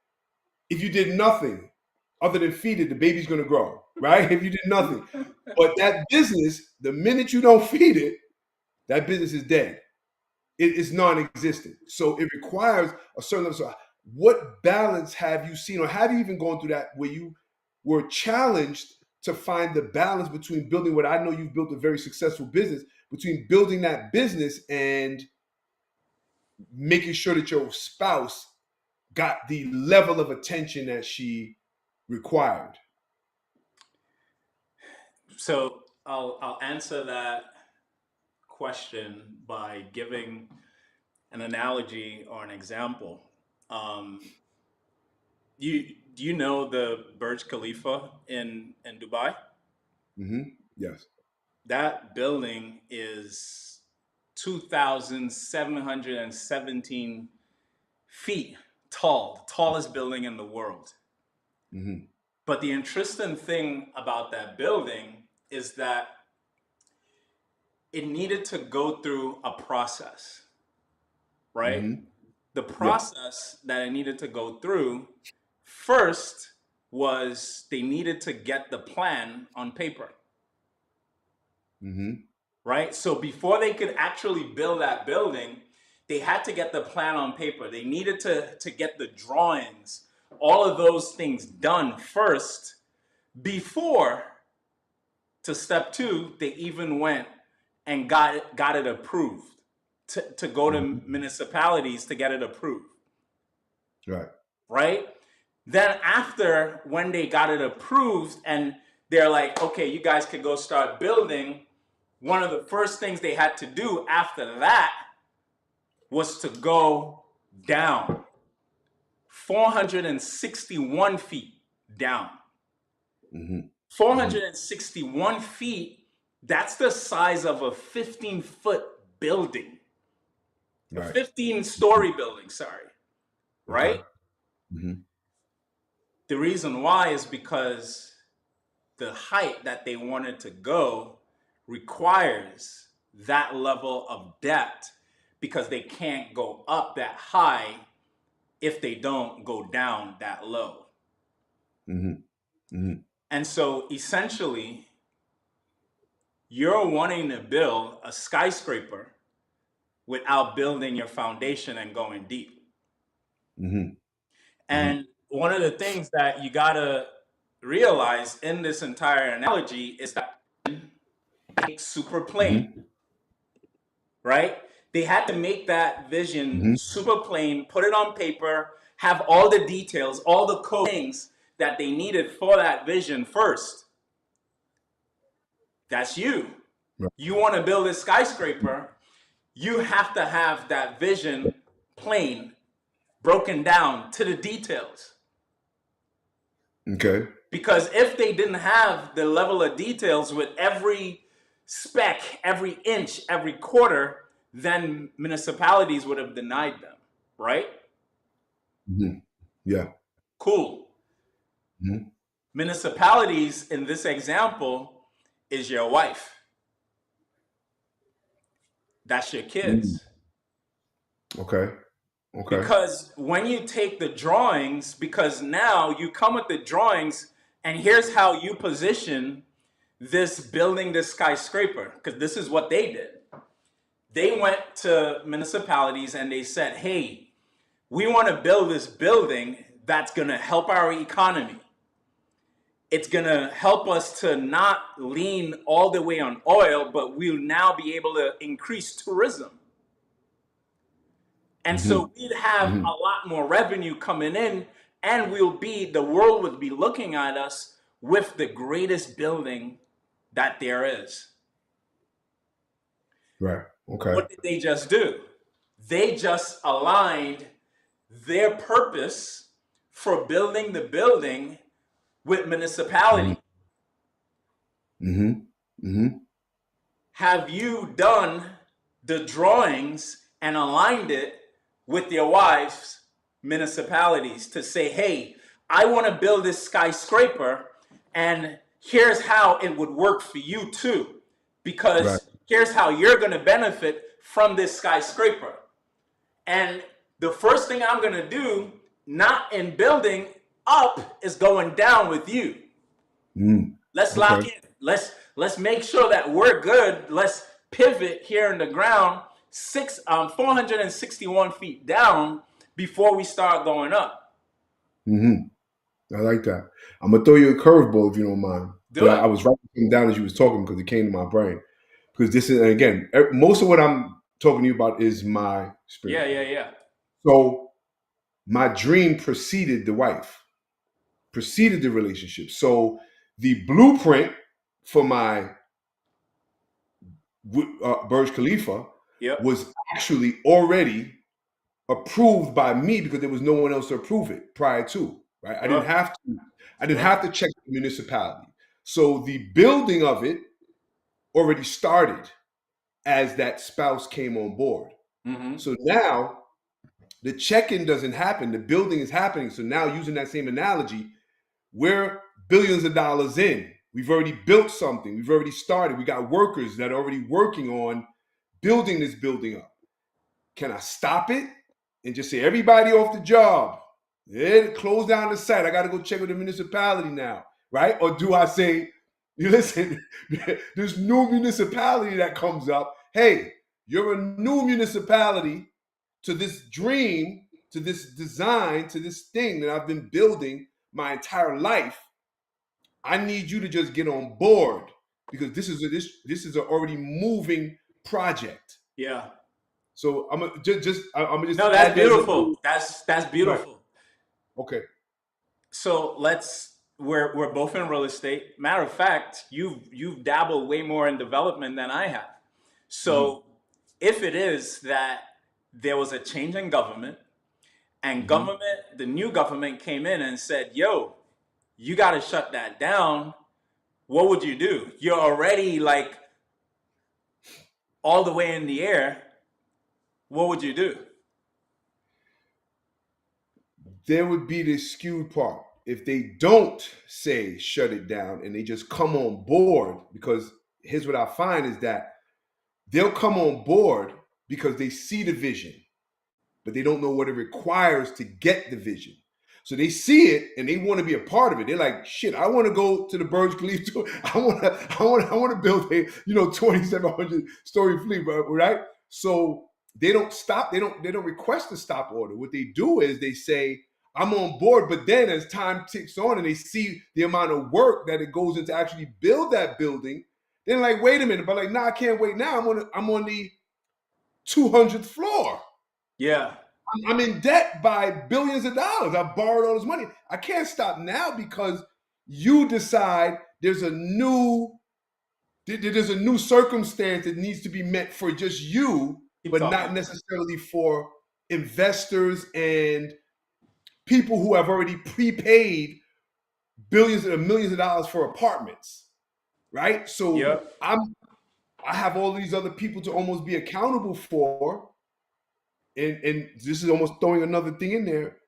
Speaker 2: If you did nothing other than feed it, the baby's going to grow, right? If you did nothing. But that business, the minute you don't feed it, that business is dead. It is non-existent. So it requires a certain level. So what balance have you seen, or have you even gone through that where you were challenged to find the balance between building what I know you've built a very successful business, between building that business and making sure that your spouse got the level of attention that she required?
Speaker 1: So I'll answer that question by giving an analogy or an example. Um, you do you know the Burj Khalifa in Dubai?
Speaker 2: Yes.
Speaker 1: That building is 2,717 feet tall, the tallest building in the world.
Speaker 2: hmm
Speaker 1: But the interesting thing about that building is that it needed to go through a process, right?
Speaker 2: hmm
Speaker 1: The
Speaker 2: Yes.
Speaker 1: process that it needed to go through first was they needed to get the plan on paper,
Speaker 2: hmm
Speaker 1: right? So before they could actually build that building, they had to get the plan on paper. They needed to get the drawings, all of those things done first before, to step two, they even went and got it approved to go to
Speaker 2: hmm
Speaker 1: municipalities to get it approved,
Speaker 2: Right.
Speaker 1: right? Then after, when they got it approved and they're like, okay, you guys could go start building, one of the first things they had to do after that was to go down 461 feet down.
Speaker 2: hmm hmm
Speaker 1: 461 feet, that's the size of a 15-foot building, a
Speaker 2: Right.
Speaker 1: 15-story building, sorry,
Speaker 2: Okay.
Speaker 1: right?
Speaker 2: Hmm.
Speaker 1: The reason why is because the height that they wanted to go requires that level of depth because they can't go up that high if they don't go down that low.
Speaker 2: Hmm. Hmm.
Speaker 1: And so essentially, you're wanting to build a skyscraper without building your foundation and going deep.
Speaker 2: Hmm. Hmm.
Speaker 1: And one of the things that you got to realize in this entire analogy is that it's super plain,
Speaker 2: Hmm.
Speaker 1: right? They had to make that vision
Speaker 2: Hmm.
Speaker 1: super plain, put it on paper, have all the details, all the code things that they needed for that vision first. That's you.
Speaker 2: Right.
Speaker 1: You want to build a skyscraper, you have to have that vision plain, broken down to the details.
Speaker 2: Okay.
Speaker 1: Because if they didn't have the level of details with every speck, every inch, every quarter, then municipalities would have denied them, right?
Speaker 2: Hmm. Yeah.
Speaker 1: Cool.
Speaker 2: Hmm.
Speaker 1: Municipalities in this example is your wife. That's your
Speaker 2: Mm.
Speaker 1: kids.
Speaker 2: Okay. Okay.
Speaker 1: Because when you take the drawings, because now you come with the drawings, and here's how you position this building, this skyscraper, because this is what they did. They went to municipalities and they said, hey, we want to build this building that's going to help our economy. It's going to help us to not lean all the way on oil, but we'll now be able to increase tourism. And
Speaker 2: Hmm.
Speaker 1: so we'd have
Speaker 2: Hmm.
Speaker 1: a lot more revenue coming in, and the world would be looking at us with the greatest building that there is.
Speaker 2: Right. Okay.
Speaker 1: What did they just do? They just aligned their purpose for building the building with
Speaker 2: Hmm.
Speaker 1: municipality.
Speaker 2: Hmm. Hmm.
Speaker 1: Have you done the drawings and aligned it with your wife's municipalities to say, hey, I want to build this skyscraper, and here's how it would work for you too,
Speaker 2: Right.
Speaker 1: because here's how you're going to benefit from this skyscraper. And the first thing I'm going to do, not in building up, is going down with you.
Speaker 2: Mm.
Speaker 1: Let's lock
Speaker 2: Okay.
Speaker 1: in. Let's make sure that we're good. Let's pivot here in the ground 461 feet down before we start going up.
Speaker 2: Hmm. I like that. I'm gonna throw you a curveball if you don't mind.
Speaker 1: Do
Speaker 2: But
Speaker 1: it.
Speaker 2: I was writing them down as you was talking because it came to my brain. Because this is, and again, most of what I'm talking to you about is my
Speaker 1: Yeah,
Speaker 2: experience.
Speaker 1: yeah, yeah.
Speaker 2: So my dream preceded the wife, preceded the relationship. So the blueprint for my Burj Khalifa
Speaker 1: Yep.
Speaker 2: was actually already approved by me because there was no one else to approve it prior to. Right, I didn't
Speaker 1: Sure.
Speaker 2: have to. I didn't
Speaker 1: Sure.
Speaker 2: have to check the municipality. So the building of it already started as that spouse came on board.
Speaker 1: Mm-hmm.
Speaker 2: So now the check-in doesn't happen. The building is happening. So now, using that same analogy, we're billions of dollars in. We've already built something. We've already started. We got workers that are already working on building this building up. Can I stop it and just say, everybody off the job? Yeah, close down the site. I got to go check with the municipality now, right? Or do I say, you listen, there's new municipality that comes up. Hey, you're a new municipality to this dream, to this design, to this thing that I've been building my entire life. I need you to just get on board because this is an already moving project.
Speaker 1: Yeah.
Speaker 2: So I'm gonna just
Speaker 1: No, that's
Speaker 2: add that little
Speaker 1: beautiful. That's
Speaker 2: right.
Speaker 1: beautiful.
Speaker 2: Okay.
Speaker 1: So we're both in real estate. Matter of fact, you've dabbled way more in development than I have.
Speaker 2: Mm-hmm.
Speaker 1: So if it is that there was a change in government, and
Speaker 2: Mm-hmm.
Speaker 1: the new government came in and said, yo, you got to shut that down, what would you do? You're already like all the way in the air, what would you do?
Speaker 2: There would be this skewed part. If they don't say shut it down and they just come on board, because here's what I find is that they'll come on board because they see the vision, but they don't know what it requires to get the vision. So they see it and they want to be a part of it. They're like, "Shit, I want to go to the Burj Khalifa. I want to build a 2,700 story fleet, right?" So they don't stop. They don't request a stop order. What they do is they say, "I'm on board," but then as time ticks on and they see the amount of work that it goes into actually build that building, they're like, "Wait a minute," but like, "Nah, I can't wait now. I'm on the 200th floor.
Speaker 1: Yeah.
Speaker 2: I'm in debt by billions of dollars. I borrowed all this money. I can't stop now because you decide there's a new circumstance that needs to be met for just you,
Speaker 1: Keep
Speaker 2: but
Speaker 1: talking.
Speaker 2: not necessarily for investors and people who have already prepaid billions or millions of dollars for apartments, right? So
Speaker 1: Yep.
Speaker 2: I have all these other people to almost be accountable for, and this is almost throwing another thing in there.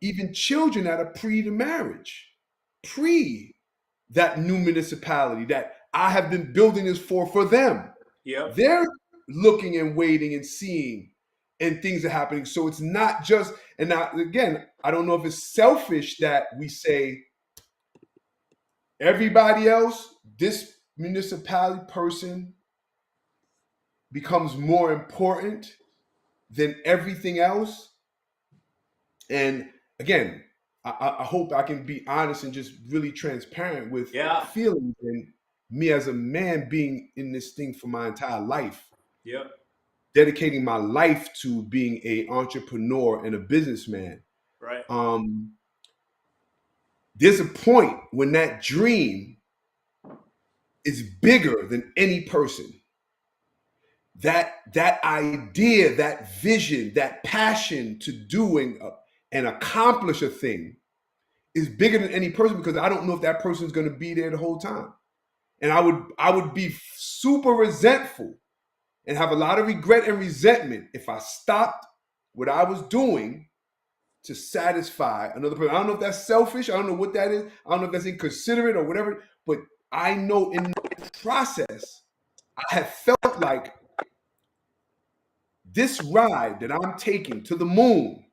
Speaker 2: Even children that are pre the marriage, pre that new municipality that I have been building this for them.
Speaker 1: Yep.
Speaker 2: They're looking and waiting and seeing, and things are happening. So it's not just, and now again, I don't know if it's selfish that we say everybody else, this municipality person becomes more important than everything else. And again, I hope I can be honest and just really transparent with
Speaker 1: Yeah.
Speaker 2: feelings and me as a man being in this thing for my entire life,
Speaker 1: Yep.
Speaker 2: dedicating my life to being a entrepreneur and a businessman.
Speaker 1: Right.
Speaker 2: Um, there's a point when that dream is bigger than any person. That idea, that vision, that passion to do and accomplish a thing is bigger than any person, because I don't know if that person is going to be there the whole time. And I would be super resentful and have a lot of regret and resentment if I stopped what I was doing to satisfy another person. I don't know if that's selfish. I don't know what that is. I don't know if that's inconsiderate or whatever. But I know in the process, I have felt like this ride that I'm taking to the moon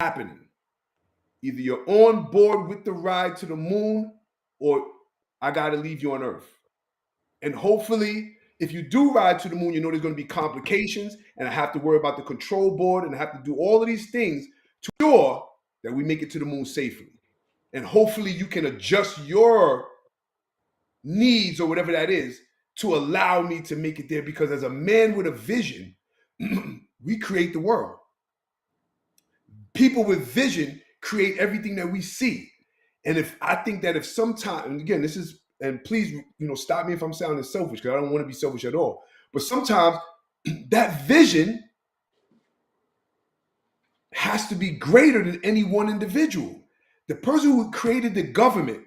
Speaker 2: happening. Either you're on board with the ride to the moon, or I got to leave you on Earth. And hopefully, if you do ride to the moon, you know there's going to be complications, and I have to worry about the control board, and I have to do all of these things to ensure that we make it to the moon safely. And hopefully, you can adjust your needs or whatever that is to allow me to make it there. Because as a man with a vision, we create the world. People with vision create everything that we see. And if I think that if sometime, and again, this is, and please, stop me if I'm sounding selfish, because I don't want to be selfish at all. But sometimes that vision has to be greater than any one individual. The person who created the government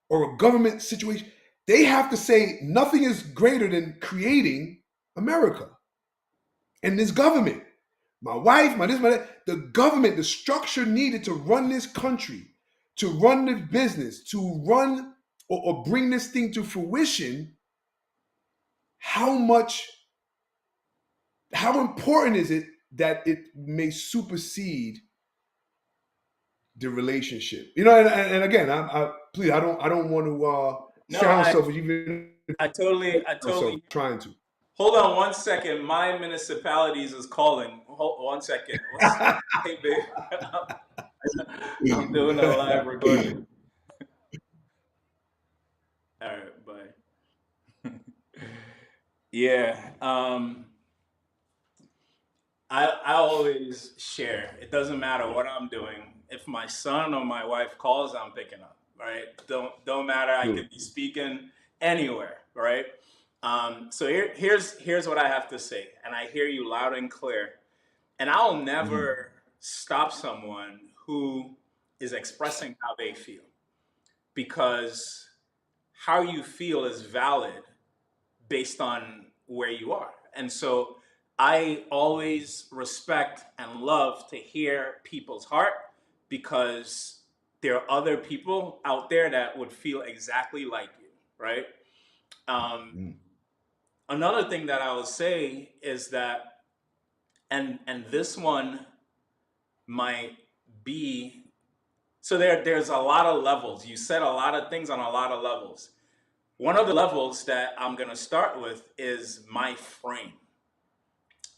Speaker 2: or a government situation, they have to say nothing is greater than creating America and this government. My wife, my this, my that, the government, the structure needed to run this country, to run the business, to run or bring this thing to fruition. How much, how important is it that it may supersede the relationship? And again, please, I don't want to
Speaker 1: No,
Speaker 2: sound selfish, even if
Speaker 1: I
Speaker 2: I'm self
Speaker 1: totally.
Speaker 2: trying to.
Speaker 1: Hold on one second. My municipalities is calling. Hold 1 second. Hey, babe. I'm doing a live recording. All right, bye. Yeah. I always share. It doesn't matter what I'm doing. If my son or my wife calls, I'm picking up. Right? Don't matter. I
Speaker 2: Good.
Speaker 1: could be speaking anywhere. Right? So here's what I have to say, and I hear you loud and clear. And I'll
Speaker 2: Mhm.
Speaker 1: never stop someone who is expressing how they feel, because how you feel is valid based on where you are. And so I always respect and love to hear people's heart, because there are other people out there that would feel exactly like you, right? Um,
Speaker 2: Mm.
Speaker 1: Another thing that I will say is that, and this one might be, so there's a lot of levels. You said a lot of things on a lot of levels. One of the levels that I'm going to start with is my frame.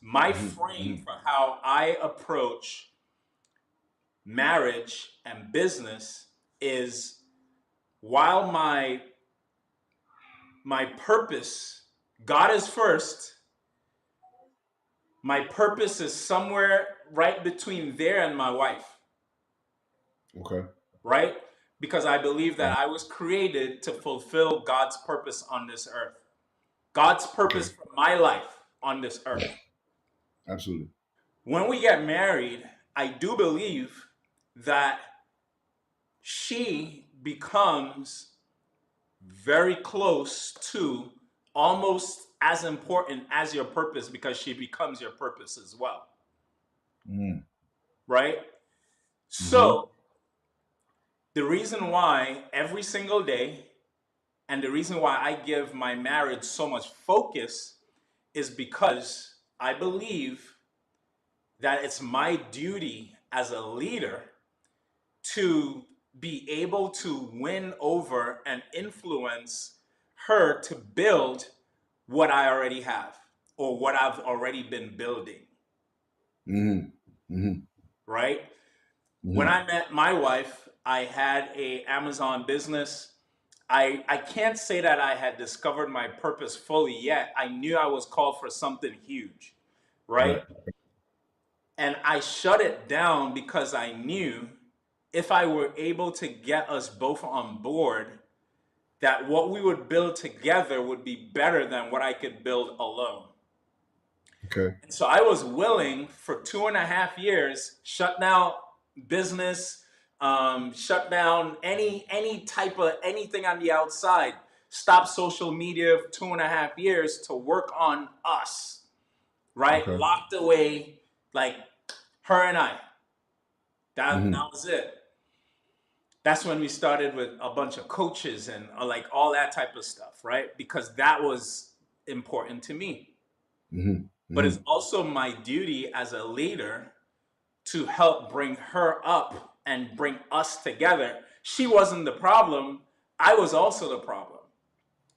Speaker 1: My
Speaker 2: Mhm.
Speaker 1: frame
Speaker 2: Mhm.
Speaker 1: for how I approach marriage and business is, while my purpose, God is first, my purpose is somewhere right between there and my wife,
Speaker 2: Okay.
Speaker 1: right? Because I believe
Speaker 2: Okay.
Speaker 1: that I was created to fulfill God's purpose on this earth. God's
Speaker 2: Okay.
Speaker 1: purpose for my life on this earth.
Speaker 2: Absolutely.
Speaker 1: When we get married, I do believe that she becomes very close to, almost as important as your purpose, because she becomes your purpose as well,
Speaker 2: Mm.
Speaker 1: right?
Speaker 2: Mhm.
Speaker 1: So the reason why every single day, and the reason why I give my marriage so much focus, is because I believe that it's my duty as a leader to be able to win over and influence her to build what I already have, or what I've already been building,
Speaker 2: Mhm. Mhm.
Speaker 1: right? When
Speaker 2: Mhm.
Speaker 1: I met my wife, I had a Amazon business. I can't say that I had discovered my purpose fully yet. I knew I was called for something huge, right?
Speaker 2: Right.
Speaker 1: And I shut it down because I knew, if I were able to get us both on board, that what we would build together would be better than what I could build alone.
Speaker 2: Okay.
Speaker 1: And so I was willing for 2.5 years shut down business, shut down any type of anything on the outside, stop social media for 2.5 years to work on us, right?
Speaker 2: Okay.
Speaker 1: Locked away, like her and I. That
Speaker 2: Mhm.
Speaker 1: was it. That's when we started with a bunch of coaches and like all that type of stuff, right? Because that was important to me.
Speaker 2: Mhm.
Speaker 1: But it's
Speaker 2: Mhm.
Speaker 1: also my duty as a leader to help bring her up and bring us together. She wasn't the problem. I was also the problem,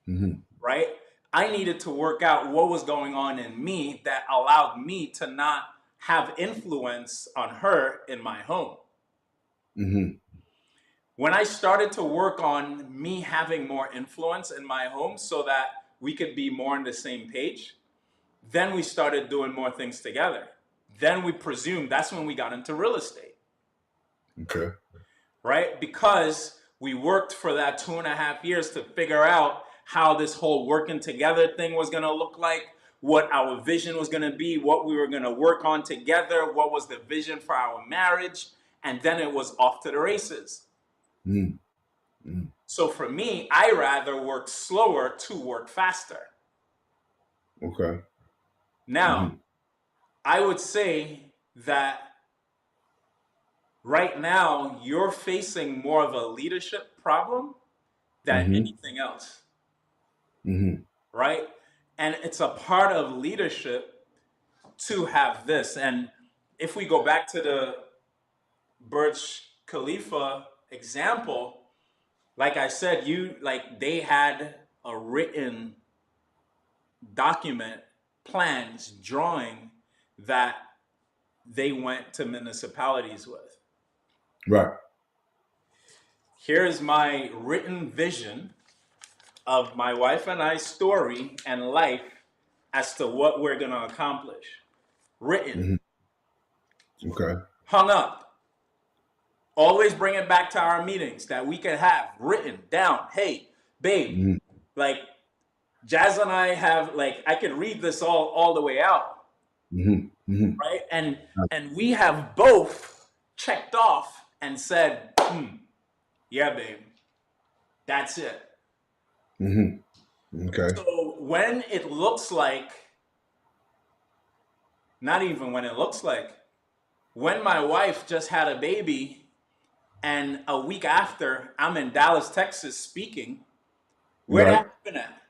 Speaker 2: Mhm.
Speaker 1: right? I needed to work out what was going on in me that allowed me to not have influence on her in my home.
Speaker 2: Mhm.
Speaker 1: When I started to work on me having more influence in my home so that we could be more on the same page, then we started doing more things together. Then we presumed that's when we got into real estate,
Speaker 2: Okay.
Speaker 1: right? Because we worked for that 2.5 years to figure out how this whole working together thing was going to look like, what our vision was going to be, what we were going to work on together, what was the vision for our marriage, and then it was off to the races.
Speaker 2: Mhm. Mhm.
Speaker 1: So for me, I rather work slower to work faster.
Speaker 2: Okay.
Speaker 1: Now,
Speaker 2: Mhm.
Speaker 1: I would say that right now you're facing more of a leadership problem than
Speaker 2: Mhm.
Speaker 1: anything else,
Speaker 2: Mhm.
Speaker 1: right? And it's a part of leadership to have this. And if we go back to the Burj Khalifa example, like I said, they had a written document, plans, drawing that they went to municipalities with.
Speaker 2: Right.
Speaker 1: Here is my written vision of my wife and I's story and life as to what we're going to accomplish. Written,
Speaker 2: Mhm. Okay.
Speaker 1: hung up. Always bring it back to our meetings that we can have written down. Hey, babe,
Speaker 2: Mhm.
Speaker 1: like Jazz and I have, like, I could read this all the way out,
Speaker 2: Mhm. Mhm.
Speaker 1: right? And we have both checked off and said, yeah, babe, that's it.
Speaker 2: Mhm. Okay.
Speaker 1: So when it looks like, not even when it looks like, when my wife just had a baby and a week after I'm in Dallas, Texas speaking, where
Speaker 2: Right.
Speaker 1: that happen at?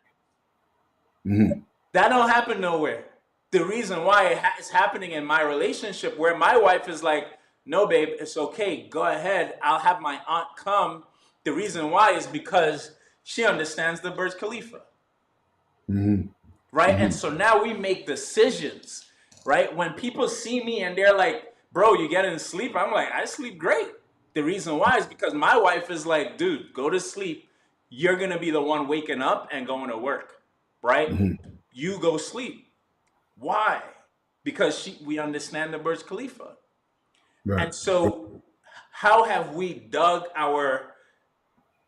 Speaker 2: Hmm.
Speaker 1: That don't happen nowhere. The reason why it's happening in my relationship, where my wife is like, no, babe, it's okay. Go ahead. I'll have my aunt come. The reason why is because she understands the Burj Khalifa,
Speaker 2: Hmm.
Speaker 1: right? And
Speaker 2: Hmm.
Speaker 1: so now we make decisions, right? When people see me and they're like, bro, you getting sleep? I'm like, I sleep great. The reason why is because my wife is like, dude, go to sleep. You're going to be the one waking up and going to work, right?
Speaker 2: Hmm.
Speaker 1: You go sleep. Why? Because we understand the Burj Khalifa.
Speaker 2: Right.
Speaker 1: And so, how have we dug our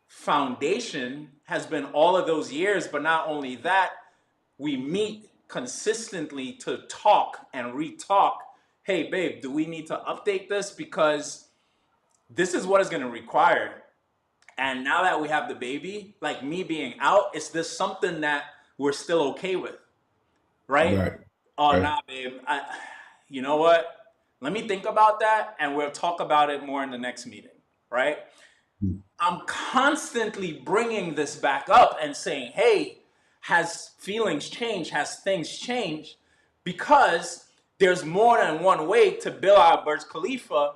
Speaker 1: foundation has been all of those years, but not only that, we meet consistently to talk and re-talk. Hey, babe, do we need to update this? Because this is what it's going to require. And now that we have the baby, like me being out, is this something that we're still okay with? Right?
Speaker 2: Right.
Speaker 1: Oh,
Speaker 2: Right.
Speaker 1: nah, babe. You know what? Let me think about that and we'll talk about it more in the next meeting. Right? I'm constantly bringing this back up and saying, hey, has feelings changed? Has things changed? Because there's more than one way to build our Burj Khalifa,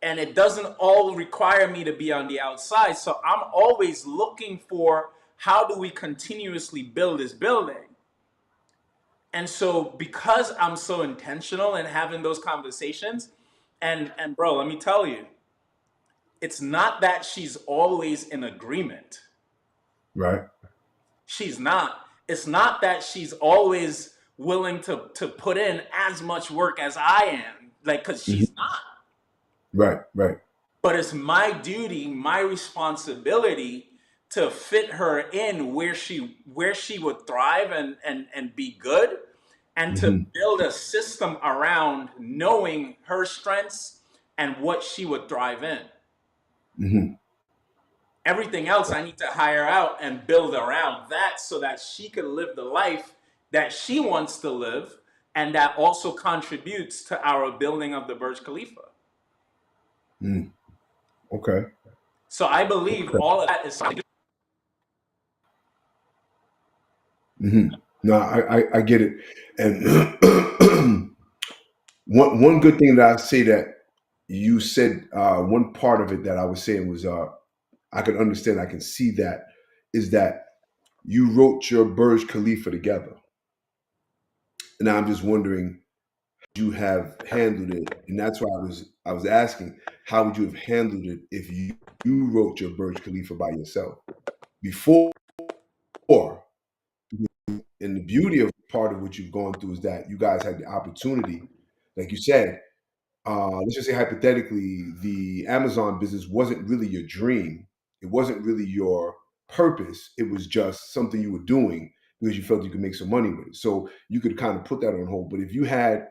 Speaker 1: and it doesn't all require me to be on the outside. So I'm always looking for how do we continuously build this building? And so because I'm so intentional in having those conversations, and bro, let me tell you, it's not that she's always in agreement.
Speaker 2: Right.
Speaker 1: She's not. It's not that she's always willing to put in as much work as I am, like, because she's
Speaker 2: Hmm.
Speaker 1: not.
Speaker 2: Right. Right.
Speaker 1: But it's my duty, my responsibility to fit her in where she would thrive and be good, and to
Speaker 2: Hmm.
Speaker 1: build a system around knowing her strengths and what she would thrive in.
Speaker 2: Hmm.
Speaker 1: Everything else I need to hire out and build around that so that she can live the life that she wants to live, and that also contributes to our building of the Burj Khalifa.
Speaker 2: Mm. Okay.
Speaker 1: So I believe
Speaker 2: Okay.
Speaker 1: all of that is.
Speaker 2: Hmm. No, I get it. And one good thing that I say that you said, one part of it that I was saying was, I can understand, I can see that, is that you wrote your Burj Khalifa together. And I'm just wondering, you have handled it, and that's why I was asking, how would you have handled it if you wrote your Burj Khalifa by yourself before? And the beauty of part of what you've gone through is that you guys had the opportunity, like you said, let's just say hypothetically, the Amazon business wasn't really your dream. It wasn't really your purpose. It was just something you were doing because you felt you could make some money with it. So you could kind of put that on hold. But if you had,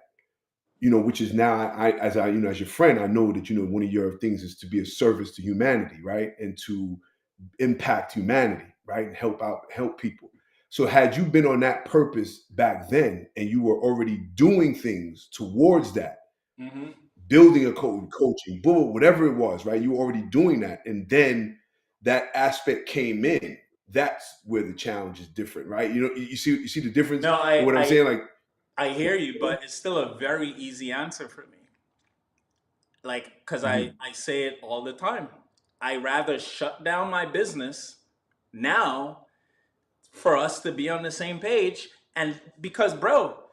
Speaker 2: which is now, as your friend, I know that one of your things is to be a service to humanity, right, and to impact humanity, right, and help people. So had you been on that purpose back then, and you were already doing things towards that,
Speaker 1: Mhm.
Speaker 2: building a coaching, boom, whatever it was, right? You were already doing that, and then that aspect came in. That's where the challenge is different, right? You see the difference
Speaker 1: No,
Speaker 2: in what I'm saying, like.
Speaker 1: I hear you, but it's still a very easy answer for me. Like, because
Speaker 2: Mhm.
Speaker 1: I say it all the time. I rather shut down my business now for us to be on the same page. And because, bro,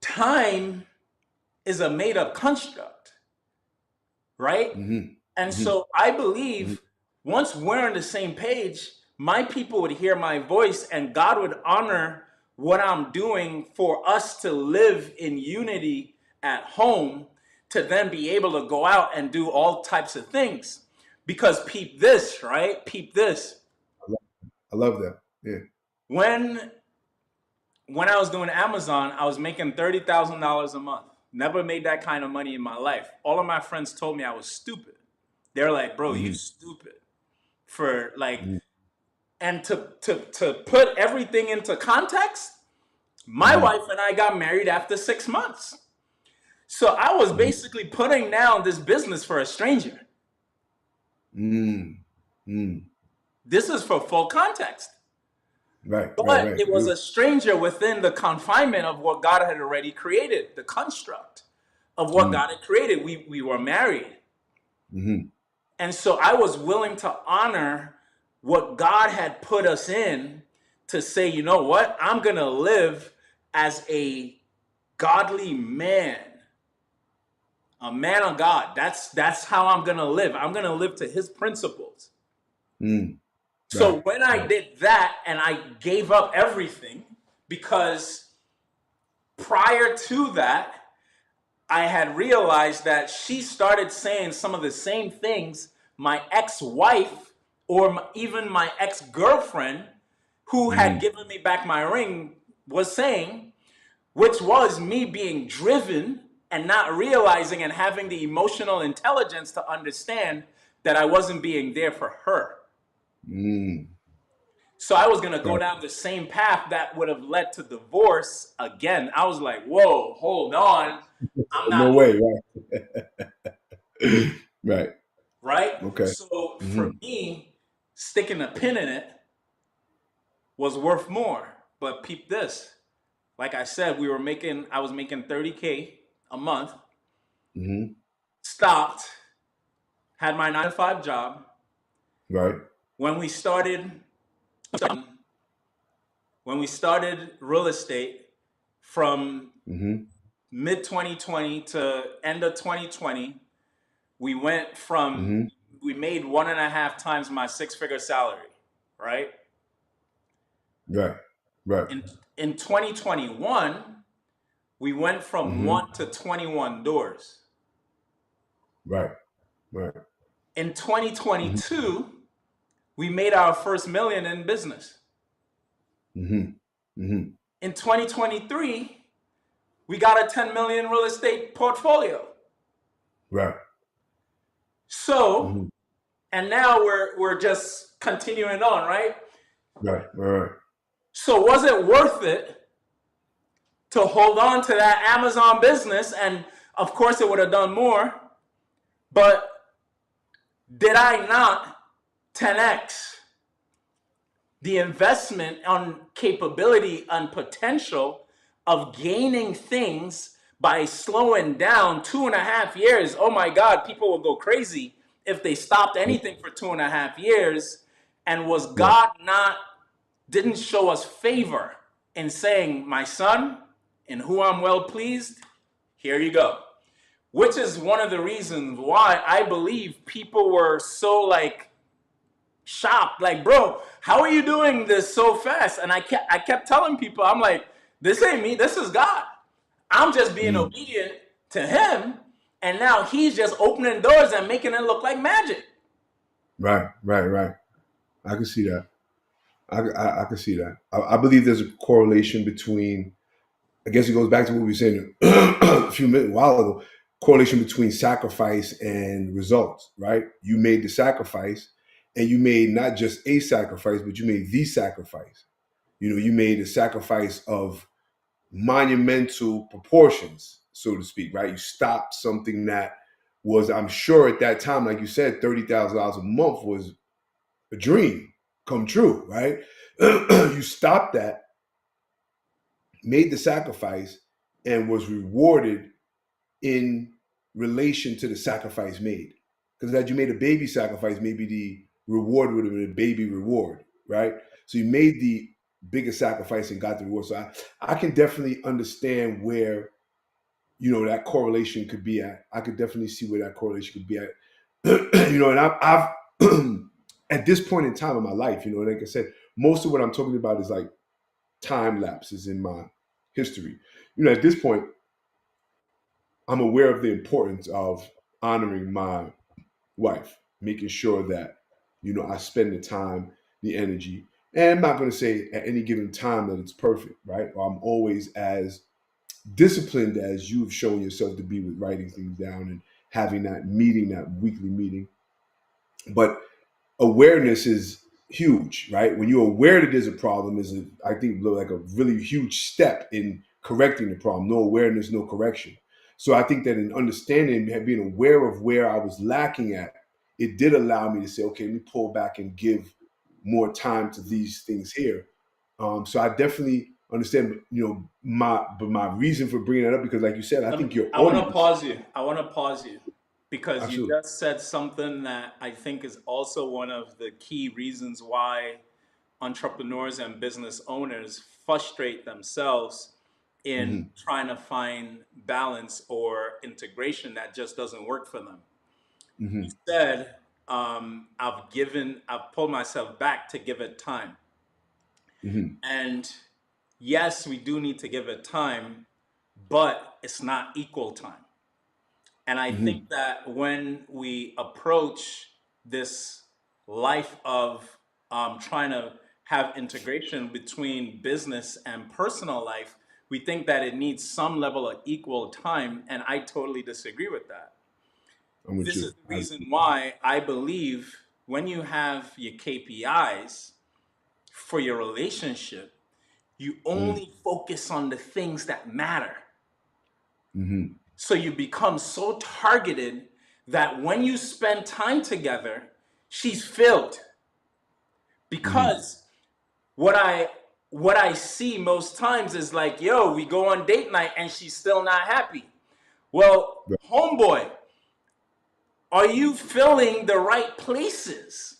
Speaker 1: time is a made up construct, right?
Speaker 2: Mhm.
Speaker 1: And
Speaker 2: Mhm.
Speaker 1: so I
Speaker 2: Mhm.
Speaker 1: believe once we're on the same page, my people would hear my voice and God would honor what I'm doing for us to live in unity at home, to then be able to go out and do all types of things. Because peep this, right? Peep this.
Speaker 2: I love that. Yeah.
Speaker 1: When I was doing Amazon, I was making $30,000 a month. Never made that kind of money in my life. All of my friends told me I was stupid. They're like, bro, you
Speaker 2: Mhm.
Speaker 1: stupid for like
Speaker 2: Mhm.
Speaker 1: And to put everything into context, my
Speaker 2: Mm-hmm.
Speaker 1: wife and I got married after 6 months. So I was
Speaker 2: Mm-hmm.
Speaker 1: basically putting down this business for a stranger.
Speaker 2: Mm. Mm.
Speaker 1: This is for full context.
Speaker 2: Right, right,
Speaker 1: But
Speaker 2: right.
Speaker 1: it was a stranger within the confinement of what God had already created, the construct of what
Speaker 2: Mm.
Speaker 1: God had created. We were married.
Speaker 2: Mm-hmm.
Speaker 1: And so I was willing to honor what God had put us in to say, you know what? I'm going to live as godly man, a man of God. That's how I'm going to live. I'm going to live to his principles.
Speaker 2: Mm. Right,
Speaker 1: So when I
Speaker 2: right.
Speaker 1: did that and I gave up everything, because prior to that, I had realized that she started saying some of the same things my ex-wife or even my ex-girlfriend who had
Speaker 2: Mm-hmm.
Speaker 1: given me back my ring was saying, which was me being driven and not realizing and having the emotional intelligence to understand that I wasn't being there for her.
Speaker 2: Mm.
Speaker 1: So I was going to go
Speaker 2: Right.
Speaker 1: down the same path that would have led to divorce again. I was like, whoa, hold on. I'm
Speaker 2: No
Speaker 1: not
Speaker 2: way, right. Right.
Speaker 1: right?
Speaker 2: Okay.
Speaker 1: So for
Speaker 2: Mm-hmm.
Speaker 1: me, sticking a pin in it was worth more. But peep this. Like I said, I was making 30K a month,
Speaker 2: Mm-hmm.
Speaker 1: stopped, had my 9 to 5 job.
Speaker 2: Right.
Speaker 1: When we started when we started real estate from
Speaker 2: Mm-hmm.
Speaker 1: mid 2020 to end of 2020, we went from
Speaker 2: Mm-hmm.
Speaker 1: we made 1.5 times my 6 figure salary, right?
Speaker 2: Right. Right.
Speaker 1: In in 2021, we went from
Speaker 2: Mm-hmm.
Speaker 1: 1 to 21 doors.
Speaker 2: Right. Right.
Speaker 1: In
Speaker 2: Mm-hmm.
Speaker 1: 2022, we made our first million in business.
Speaker 2: Mm-hmm. Mm-hmm.
Speaker 1: In 2023, we got a 10 million real estate portfolio.
Speaker 2: Right.
Speaker 1: So,
Speaker 2: Mm-hmm.
Speaker 1: and now we're just continuing on, right?
Speaker 2: Right. Right.
Speaker 1: So was it worth it to hold on to that Amazon business? And of course it would have done more, but did I not 10x the investment on capability and potential of gaining things by slowing down 2.5 years? Oh my God, people would go crazy if they stopped
Speaker 2: Right.
Speaker 1: anything for 2.5 years. And was
Speaker 2: Right.
Speaker 1: God not, didn't show us favor in saying, my son, in who I'm well pleased, here you go. Which is one of the reasons why I believe people were so like shocked, like, bro, how are you doing this so fast? And I kept telling people, I'm like, this ain't me, this is God. I'm just being
Speaker 2: Mm.
Speaker 1: obedient to him, and now he's just opening doors and making it look like magic.
Speaker 2: Right. Right. Right. I can see that. I can see that. I believe there's a correlation between. I guess it goes back to what we were saying a few minutes a while ago. Correlation between sacrifice and results. Right. You made the sacrifice, and you made not just a sacrifice, but you made the sacrifice. You know, you made a sacrifice of monumental proportions, so to speak. Right. You stopped something that was, I'm sure, at that time, like you said, $30,000 a month was a dream come true, right? You stopped that, made the sacrifice, and was rewarded in relation to the sacrifice made. Because had you made a baby sacrifice, maybe the reward would have been a baby reward, right? So you made the bigger sacrifice and got the reward. So I can definitely understand where, you know, that correlation could be at. I could definitely see where that correlation could be at. You know, and I've at this point in time in my life, you know, like I said, most of what I'm talking about is like time lapses in my history. You know, at this point, I'm aware of the importance of honoring my wife, making sure that, you know, I spend the time, the energy. And I'm not going to say at any given time that it's perfect, right? Or I'm always as disciplined as you've shown yourself to be with writing things down and having that meeting, that weekly meeting. But awareness is huge, right? When you're aware that there's a problem is, I think, like a really huge step in correcting the problem. No awareness, no correction. So I think that in understanding and being aware of where I was lacking at, it did allow me to say, okay, let me pull back and give more time to these things here. So I definitely understand, my reason for bringing that up, because, like you said, I think your
Speaker 1: I want to
Speaker 2: audience,
Speaker 1: pause you. I want to pause you because you
Speaker 2: absolutely.
Speaker 1: just said something that I think is also one of the key reasons why entrepreneurs and business owners frustrate themselves in
Speaker 2: Hmm.
Speaker 1: trying to find balance or integration that just doesn't work for them. You
Speaker 2: Hmm.
Speaker 1: said, I've pulled myself back to give it time.
Speaker 2: Hmm.
Speaker 1: And yes, we do need to give it time, but it's not equal time. And I think
Speaker 2: Hmm.
Speaker 1: that when we approach this life of trying to have integration between business and personal life, we think that it needs some level of equal time. And I totally disagree with that.
Speaker 2: I'm with
Speaker 1: This
Speaker 2: you.
Speaker 1: is the reason why I believe when you have your KPIs for your relationship, you
Speaker 2: Mm-hmm.
Speaker 1: only focus on the things that matter.
Speaker 2: Hmm.
Speaker 1: So you become so targeted that when you spend time together, she's filled.
Speaker 2: Hmm.
Speaker 1: Because what I what I see most times is like, yo, we go on date night and she's still not happy. Well,
Speaker 2: Right.
Speaker 1: homeboy, are you filling the right places?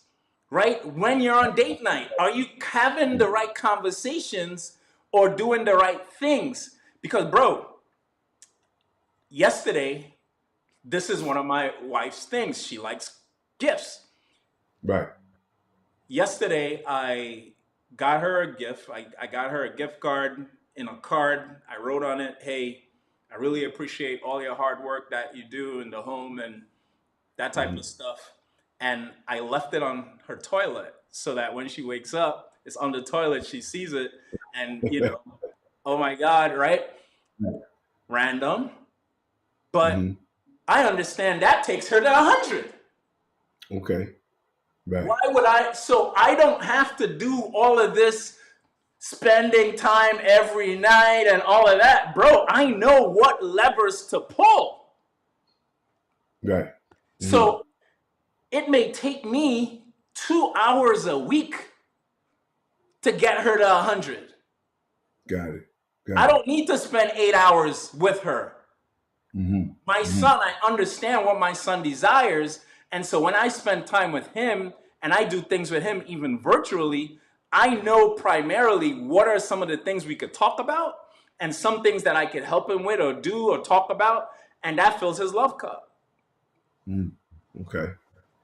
Speaker 1: Right? When you're on date night, are you having the right conversations or doing the right things? Because, bro, yesterday, this is one of my wife's things. She likes gifts.
Speaker 2: Right.
Speaker 1: Yesterday, I got her a gift. I got her a gift card. In a card, I wrote on it, hey, I really appreciate all your hard work that you do in the home and that type of
Speaker 2: Hmm.
Speaker 1: stuff. And I left it on her toilet so that when she wakes up, it's on the toilet, she sees it, and, oh my God, right? Random. But
Speaker 2: Hmm.
Speaker 1: I understand that takes her to 100.
Speaker 2: Okay. Right.
Speaker 1: Why would I? So I don't have to do all of this spending time every night and all of that. Bro, I know what levers to pull.
Speaker 2: Right. Hmm.
Speaker 1: So it may take me 2 hours a week to get her to 100.
Speaker 2: Got it.
Speaker 1: I
Speaker 2: Got it.
Speaker 1: don't need to spend 8 hours with her.
Speaker 2: Hmm.
Speaker 1: My
Speaker 2: Hmm.
Speaker 1: son, I understand what my son desires. And so when I spend time with him and I do things with him, even virtually, I know primarily what are some of the things we could talk about and some things that I could help him with or do or talk about. And that fills his love cup.
Speaker 2: Mm. Okay.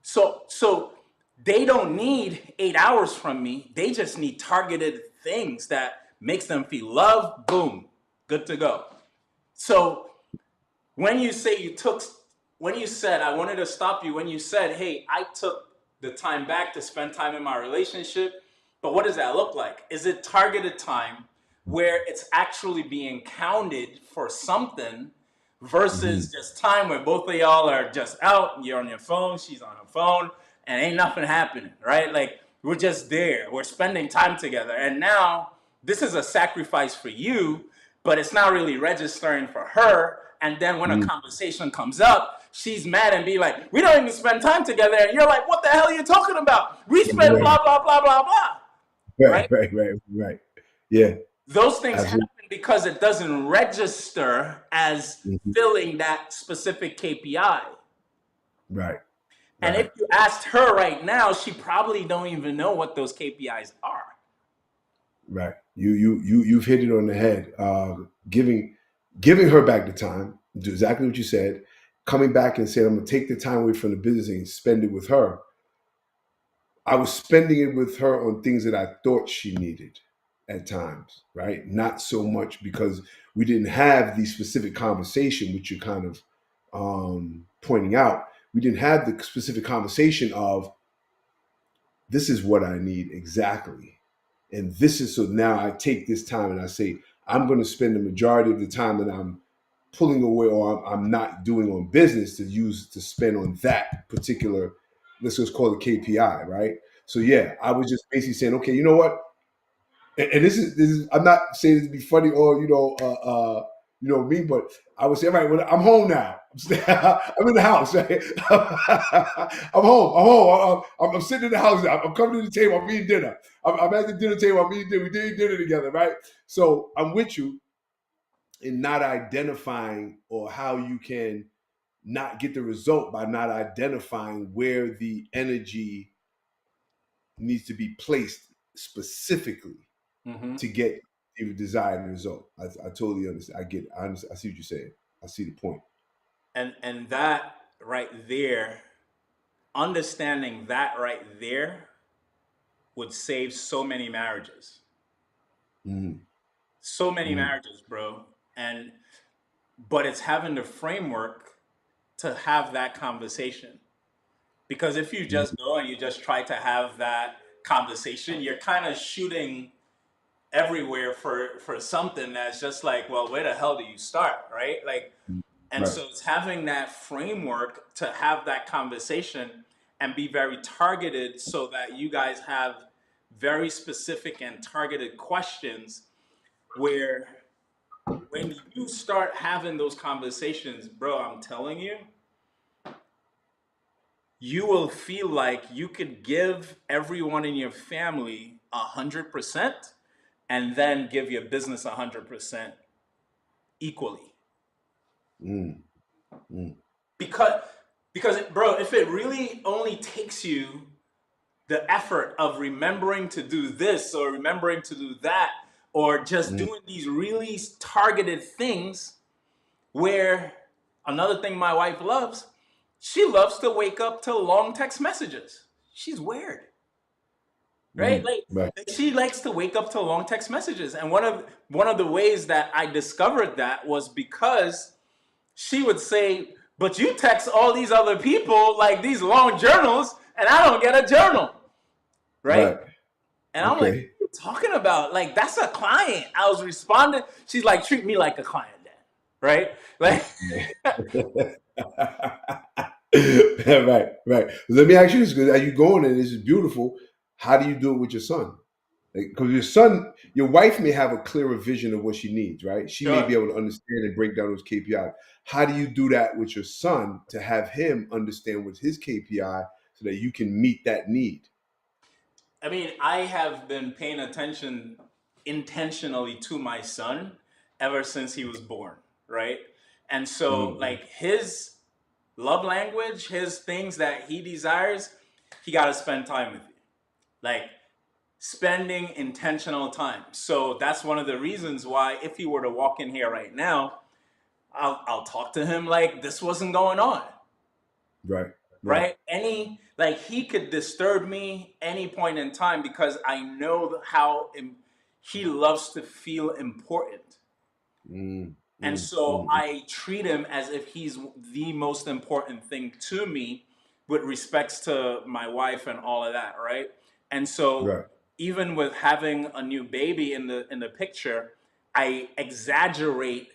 Speaker 1: So they don't need 8 hours from me. They just need targeted things that makes them feel love. Boom, good to go. So when you say you took, when you said, I wanted to stop you, when you said, hey, I took the time back to spend time in my relationship, but what does that look like? Is it targeted time where it's actually being counted for something
Speaker 2: Hmm.
Speaker 1: versus just time where both of y'all are just out, you're on your phone, she's on her phone, and ain't nothing happening, right? Like we're just there, we're spending time together. And now this is a sacrifice for you, but it's not really registering for her. And then when a
Speaker 2: Hmm.
Speaker 1: conversation comes up, she's mad and be like, we don't even spend time together. And you're like, what the hell are you talking about? We spend
Speaker 2: Right.
Speaker 1: blah, blah, blah, blah, blah.
Speaker 2: Right.
Speaker 1: Right?
Speaker 2: Right. Right. Right. Yeah.
Speaker 1: Those things
Speaker 2: Absolutely.
Speaker 1: happen because it doesn't register as
Speaker 2: Hmm.
Speaker 1: filling that specific KPI.
Speaker 2: Right.
Speaker 1: And
Speaker 2: Right.
Speaker 1: if you asked her right now, she probably don't even know what those KPIs are.
Speaker 2: Right. You've hit it on the head. Giving her back the time. Do exactly what you said. Coming back and saying, I'm gonna take the time away from the business and spend it with her. I was spending it with her on things that I thought she needed at times, right? Not so much because we didn't have the specific conversation, which you're kind of pointing out. We didn't have the specific conversation of this is what I need exactly. And this is so now I take this time and I say, I'm going to spend the majority of the time that I'm pulling away or I'm not doing on business to use to spend on that particular, let's just call it KPI, right? So yeah, I was just basically saying, okay, you know what? And this is I'm not saying this to be funny or me, but I would say, all right, well, I'm home now. I'm in the house. Right? I'm home. I'm home. I'm sitting in the house now. I'm coming to the table. I'm eating dinner. I'm at the dinner table. I'm eating dinner. We did dinner together, right? So I'm with you in not identifying or how you can not get the result by not identifying where the energy needs to be placed specifically
Speaker 1: Hmm.
Speaker 2: to get the desired result. I totally understand. I get it. I understand. I see what you're saying. I see the point.
Speaker 1: And that right there, understanding that right there would save so many marriages.
Speaker 2: Mm-hmm.
Speaker 1: So many
Speaker 2: Mm-hmm.
Speaker 1: marriages, bro. And but it's having the framework to have that conversation. Because if you just go and you just try to have that conversation, you're kind of shooting everywhere for something that's just like, well, where the hell do you start, right? Like, and
Speaker 2: Right.
Speaker 1: so it's having that framework to have that conversation and be very targeted so that you guys have very specific and targeted questions where when you start having those conversations, bro, I'm telling you, you will feel like you could give everyone in your family 100% and then give your business 100% equally.
Speaker 2: Mm. Mm.
Speaker 1: because because bro, if it really only takes you the effort of remembering to do this or remembering to do that or just
Speaker 2: Mm.
Speaker 1: doing these really targeted things, where another thing my wife loves, she loves to wake up to long text messages. She's weird, right?
Speaker 2: Mm. Right.
Speaker 1: Like she likes to wake up to long text messages, and one of the ways that I discovered that was because she would say, but you text all these other people like these long journals, and I don't get a journal, right?
Speaker 2: Right.
Speaker 1: And I'm like, what
Speaker 2: Okay.
Speaker 1: are you talking about? Like, that's a client. I was responding. She's like, treat me like a client then, right? Like,
Speaker 2: Right. Right. Let me ask you this: because are you going and this is beautiful? How do you do it with your son? Because your son, your wife may have a clearer vision of what she needs, right? She may be
Speaker 1: sure.
Speaker 2: able to understand and break down those KPIs. How do you do that with your son to have him understand what's his KPI so that you can meet that need?
Speaker 1: I mean, I have been paying attention intentionally to my son ever since he was born, right? And so,
Speaker 2: Mm-hmm.
Speaker 1: like, his love language, his things that he desires, he got to spend time with you. Like, spending intentional time. So that's one of the reasons why if he were to walk in here right now, I'll talk to him like this wasn't going on,
Speaker 2: Right. Right.
Speaker 1: right? Any like he could disturb me any point in time because I know how he loves to feel important.
Speaker 2: Mm,
Speaker 1: And
Speaker 2: mm,
Speaker 1: so
Speaker 2: mm, mm.
Speaker 1: I treat him as if he's the most important thing to me with respects to my wife and all of that, right? And so
Speaker 2: Right.
Speaker 1: even with having a new baby in the picture, I exaggerate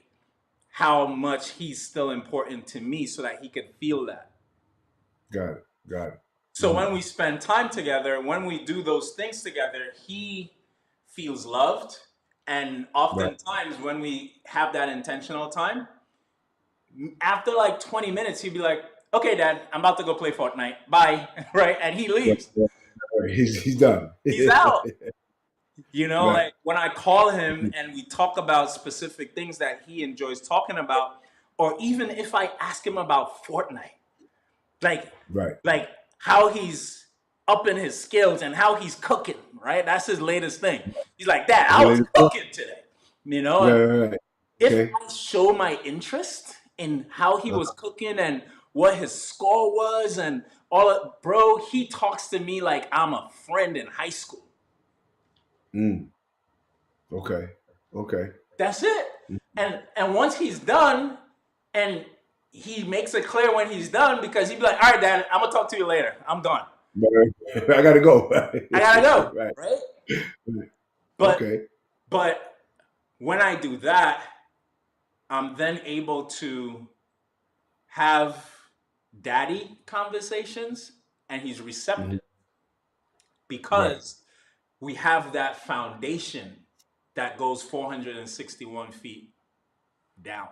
Speaker 1: how much he's still important to me so that he could feel that.
Speaker 2: Got it. Got it.
Speaker 1: So
Speaker 2: Mm,
Speaker 1: when we spend time together, when we do those things together, he feels loved. And
Speaker 2: right.
Speaker 1: oftentimes when we have that intentional time, after like 20 minutes, he'd be like, okay, dad, I'm about to go play Fortnite. Bye. Right. And he
Speaker 2: Right.
Speaker 1: leaves.
Speaker 2: Right. Right. He's done.
Speaker 1: He's out.
Speaker 2: Right.
Speaker 1: Like when I call him and we talk about specific things that he enjoys talking about, or even if I ask him about Fortnite, like
Speaker 2: Right.
Speaker 1: like how he's upping his skills and how he's cooking, right? That's his latest thing. He's like, Dad,
Speaker 2: That's
Speaker 1: I
Speaker 2: the
Speaker 1: was
Speaker 2: latest one.
Speaker 1: cooking today. And
Speaker 2: Right. Right. Right.
Speaker 1: if
Speaker 2: Okay.
Speaker 1: I show my interest in how he
Speaker 2: Uh,
Speaker 1: was cooking and what his score was and all of, bro, he talks to me like I'm a friend in high school.
Speaker 2: mm, okay. Okay.
Speaker 1: That's it. And once he's done, and he makes it clear when he's done because he'd be like, all right, Dad, I'm gonna talk to you later. I'm done.
Speaker 2: Right. I gotta go.
Speaker 1: I gotta go.
Speaker 2: Right.
Speaker 1: Right?
Speaker 2: Right.
Speaker 1: But
Speaker 2: Okay.
Speaker 1: but when I do that, I'm then able to have daddy conversations and he's
Speaker 2: Mhm.
Speaker 1: receptive
Speaker 2: Right.
Speaker 1: because we have that foundation that goes 461 feet down.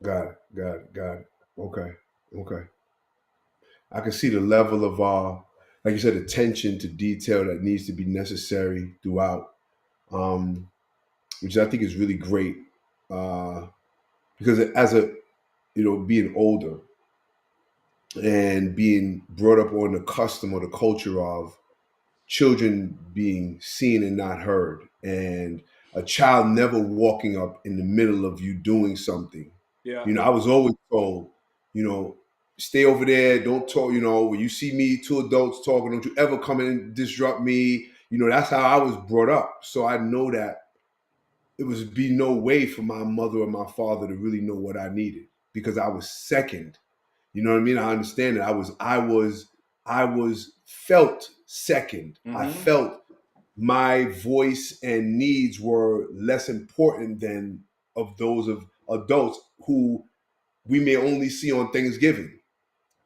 Speaker 2: Got it. Got it. Got it. Okay. Okay. I can see the level of like you said, attention to detail that needs to be necessary throughout. Um, which I think is really great. Because as a being older and being brought up on the custom or the culture of children being seen and not heard, and a child never walking up in the middle of you doing something.
Speaker 1: Yeah.
Speaker 2: I was always told, you know, stay over there, don't talk. When you see me, two adults talking, don't you ever come in and disrupt me. That's how I was brought up. So I know that it was be no way for my mother or my father to really know what I needed because I was second. You know what I mean? I understand that I was felt second. I
Speaker 1: Mm-hmm.
Speaker 2: felt my voice and needs were less important than of those of adults who we may only see on Thanksgiving.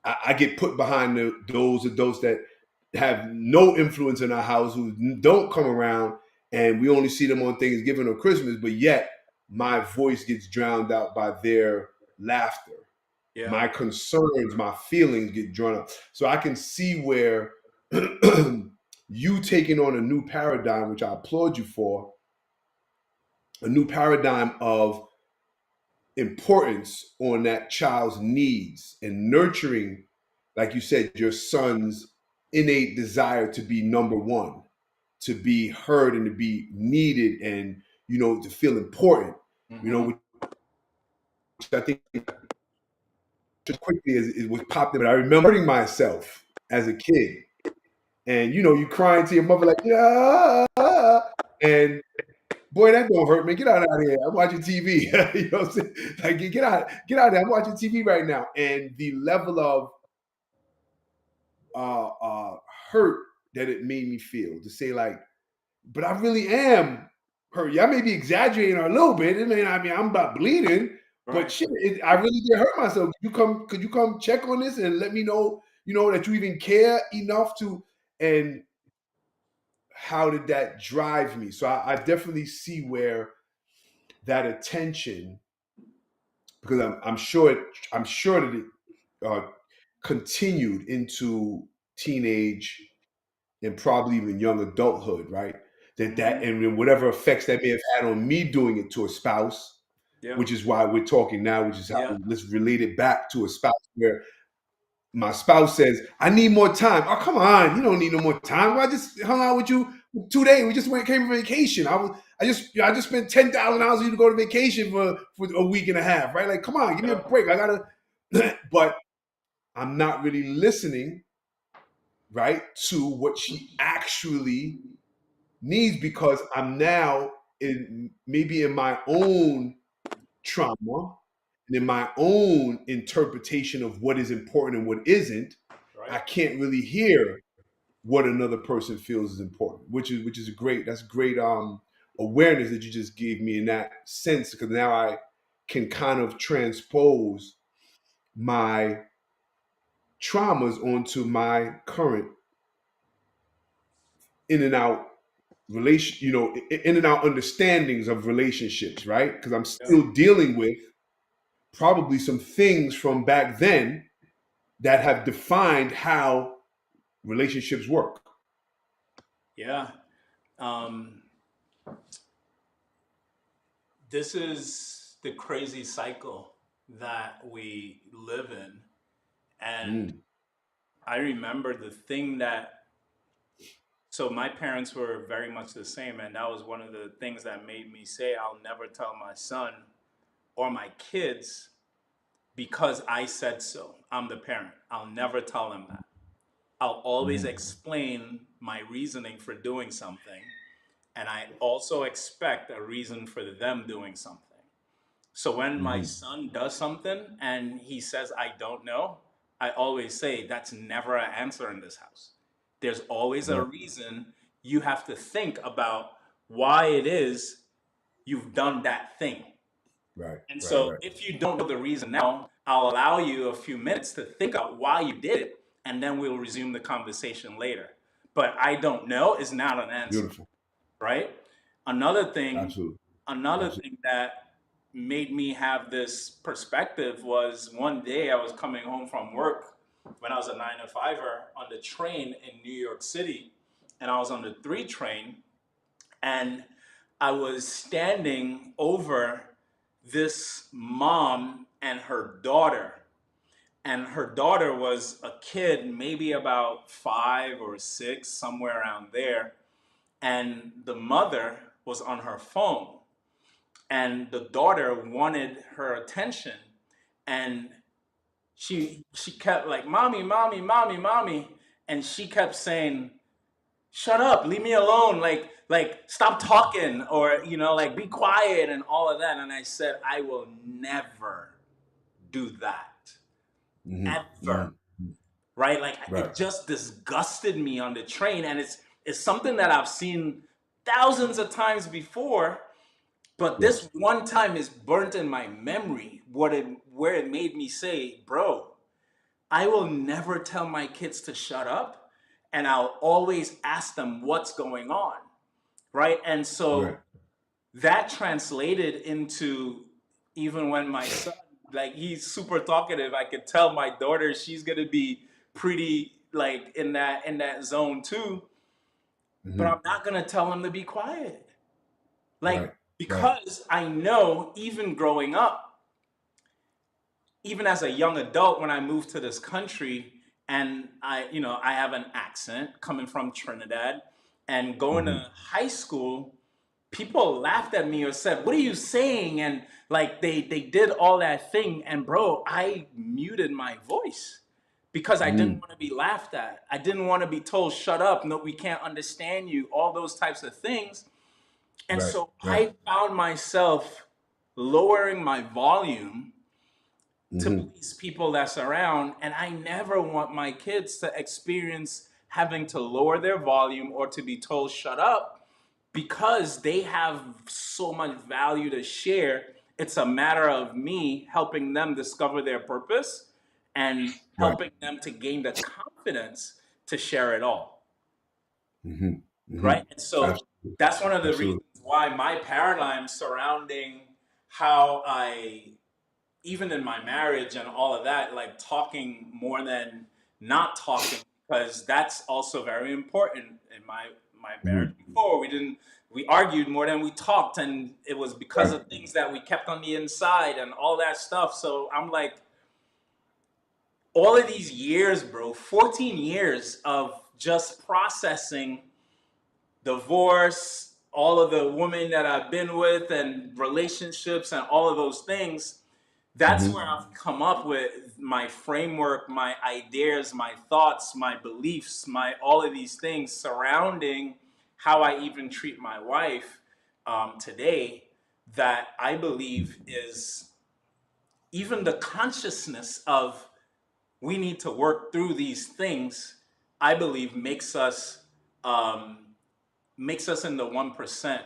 Speaker 2: I get put behind those adults that have no influence in our house, who don't come around, and we only see them on Thanksgiving or Christmas, but yet my voice gets drowned out by their laughter.
Speaker 1: Yeah.
Speaker 2: My concerns, my feelings get drawn up. So I can see where you taking on a new paradigm, which I applaud you for, a new paradigm of importance on that child's needs and nurturing, like you said, your son's innate desire to be number one, to be heard and to be needed, and to feel important.
Speaker 1: Mm-hmm.
Speaker 2: Which I think just quickly is what popped in. But I remember hurting myself as a kid, and you crying to your mother like yeah, and boy, that don't hurt me. Get out of here. I'm watching TV. You know what I'm saying? Like, get out of there. I'm watching TV right now. And the level of uh, uh, hurt that it made me feel to say, like, but I really am hurt. Yeah, I may be exaggerating a little bit. I'm about bleeding, but
Speaker 1: Right.
Speaker 2: shit, I really did hurt myself. Could you come check on this and let me know, that you even care enough to, and how did that drive me? So I definitely see where that attention, because I'm sure that it continued into teenage and probably even young adulthood, right? That
Speaker 1: Mm-hmm.
Speaker 2: and then whatever effects that may have had on me doing it to a spouse,
Speaker 1: Yeah.
Speaker 2: which is why we're talking now, which is how
Speaker 1: Yeah.
Speaker 2: let's relate it back to a spouse where my spouse says, "I need more time." Oh, come on, you don't need no more time. Well, I just hung out with you 2 days. We just came on vacation. I just spent $10,000 for you to go to vacation for a week and a half, right? Like, come on, give me a
Speaker 1: Yeah.
Speaker 2: break. I gotta, but I'm not really listening, right, to what she actually needs because I'm now maybe in my own trauma and in my own interpretation of what is important and what isn't. I
Speaker 1: Right.
Speaker 2: can't really hear what another person feels is important, which is great. That's great awareness that you just gave me in that sense, because now I can kind of transpose my traumas onto my current in and out in and out understandings of relationships, right? Because I'm
Speaker 1: Yeah.
Speaker 2: still dealing with probably some things from back then that have defined how relationships work.
Speaker 1: Yeah. Um, this is the crazy cycle that we live in. And
Speaker 2: Mm,
Speaker 1: I remember the thing that, so my parents were very much the same. And that was one of the things that made me say, I'll never tell my son or my kids because I said so. I'm the parent. I'll never tell them that. I'll always
Speaker 2: mm,
Speaker 1: explain my reasoning for doing something. And I also expect a reason for them doing something. So when my
Speaker 2: mm,
Speaker 1: son does something and he says, I don't know, I always say, that's never an answer in this house. There's always a
Speaker 2: right,
Speaker 1: reason. You have to think about why it is you've done that thing.
Speaker 2: right,
Speaker 1: And
Speaker 2: right,
Speaker 1: so
Speaker 2: right,
Speaker 1: if you don't know the reason now, I'll allow you a few minutes to think out why you did it, and then we'll resume the conversation later. but I don't know is not an answer,
Speaker 2: Beautiful.
Speaker 1: right? Another thing,
Speaker 2: Absolutely.
Speaker 1: another
Speaker 2: Absolutely.
Speaker 1: thing that made me have this perspective was one day I was coming home from work when I was a 9 to 5er on the train in New York City, and I was on the 3 train, and I was standing over this mom and her daughter. And her daughter was a kid, maybe about 5 or 6, somewhere around there. And the mother was on her phone. And the daughter wanted her attention. And she kept like, mommy, mommy, mommy, mommy. And she kept saying, shut up, leave me alone, like stop talking, or like be quiet and all of that. And I said, I will never do that,
Speaker 2: Hmm.
Speaker 1: ever.
Speaker 2: Hmm.
Speaker 1: Right, like
Speaker 2: Right.
Speaker 1: it just disgusted me on the train, and it's something that I've seen thousands of times before, but this
Speaker 2: Yes.
Speaker 1: one time is burnt in my memory, where it made me say, bro, I will never tell my kids to shut up, and I'll always ask them what's going on, right? And
Speaker 2: Right.
Speaker 1: so that translated into, even when my son, like, he's super talkative, I could tell my daughter she's gonna be pretty like in that zone too, but
Speaker 2: Hmm.
Speaker 1: I'm not gonna tell him to be quiet, like,
Speaker 2: Right. Right.
Speaker 1: because I know, even growing up, even as a young adult, when I moved to this country, and I have an accent coming from Trinidad, and going
Speaker 2: Hmm.
Speaker 1: to high school, people laughed at me or said, "What are you saying?" And like they did all that thing, and bro, I muted my voice because I didn't
Speaker 2: Mm.
Speaker 1: want to be laughed at. I didn't want to be told, "Shut up! No, we can't understand you." All those types of things, and
Speaker 2: Right.
Speaker 1: so
Speaker 2: Right.
Speaker 1: I found myself lowering my volume to
Speaker 2: Hmm.
Speaker 1: please people that's around, and I never want my kids to experience having to lower their volume or to be told shut up, because they have so much value to share. It's a matter of me helping them discover their purpose and
Speaker 2: Right.
Speaker 1: helping them to gain the confidence to share it all,
Speaker 2: Hmm. Hmm.
Speaker 1: right? And so
Speaker 2: Absolutely.
Speaker 1: that's one of the reasons
Speaker 2: Absolutely.
Speaker 1: why my paradigm surrounding how I, even in my marriage and all of that, like talking more than not talking, because that's also very important. In my marriage
Speaker 2: Hmm.
Speaker 1: before, we argued more than we talked, and it was because
Speaker 2: Right.
Speaker 1: of things that we kept on the inside and all that stuff. So I'm like, all of these years, bro, 14 years of just processing divorce, all of the women that I've been with, and relationships, and all of those things, that's
Speaker 2: Hmm.
Speaker 1: where I've come up with my framework, my ideas, my thoughts, my beliefs, my all of these things surrounding how I even treat my wife today, that I believe is, even the consciousness of, we need to work through these things, I believe um, makes us in the 1%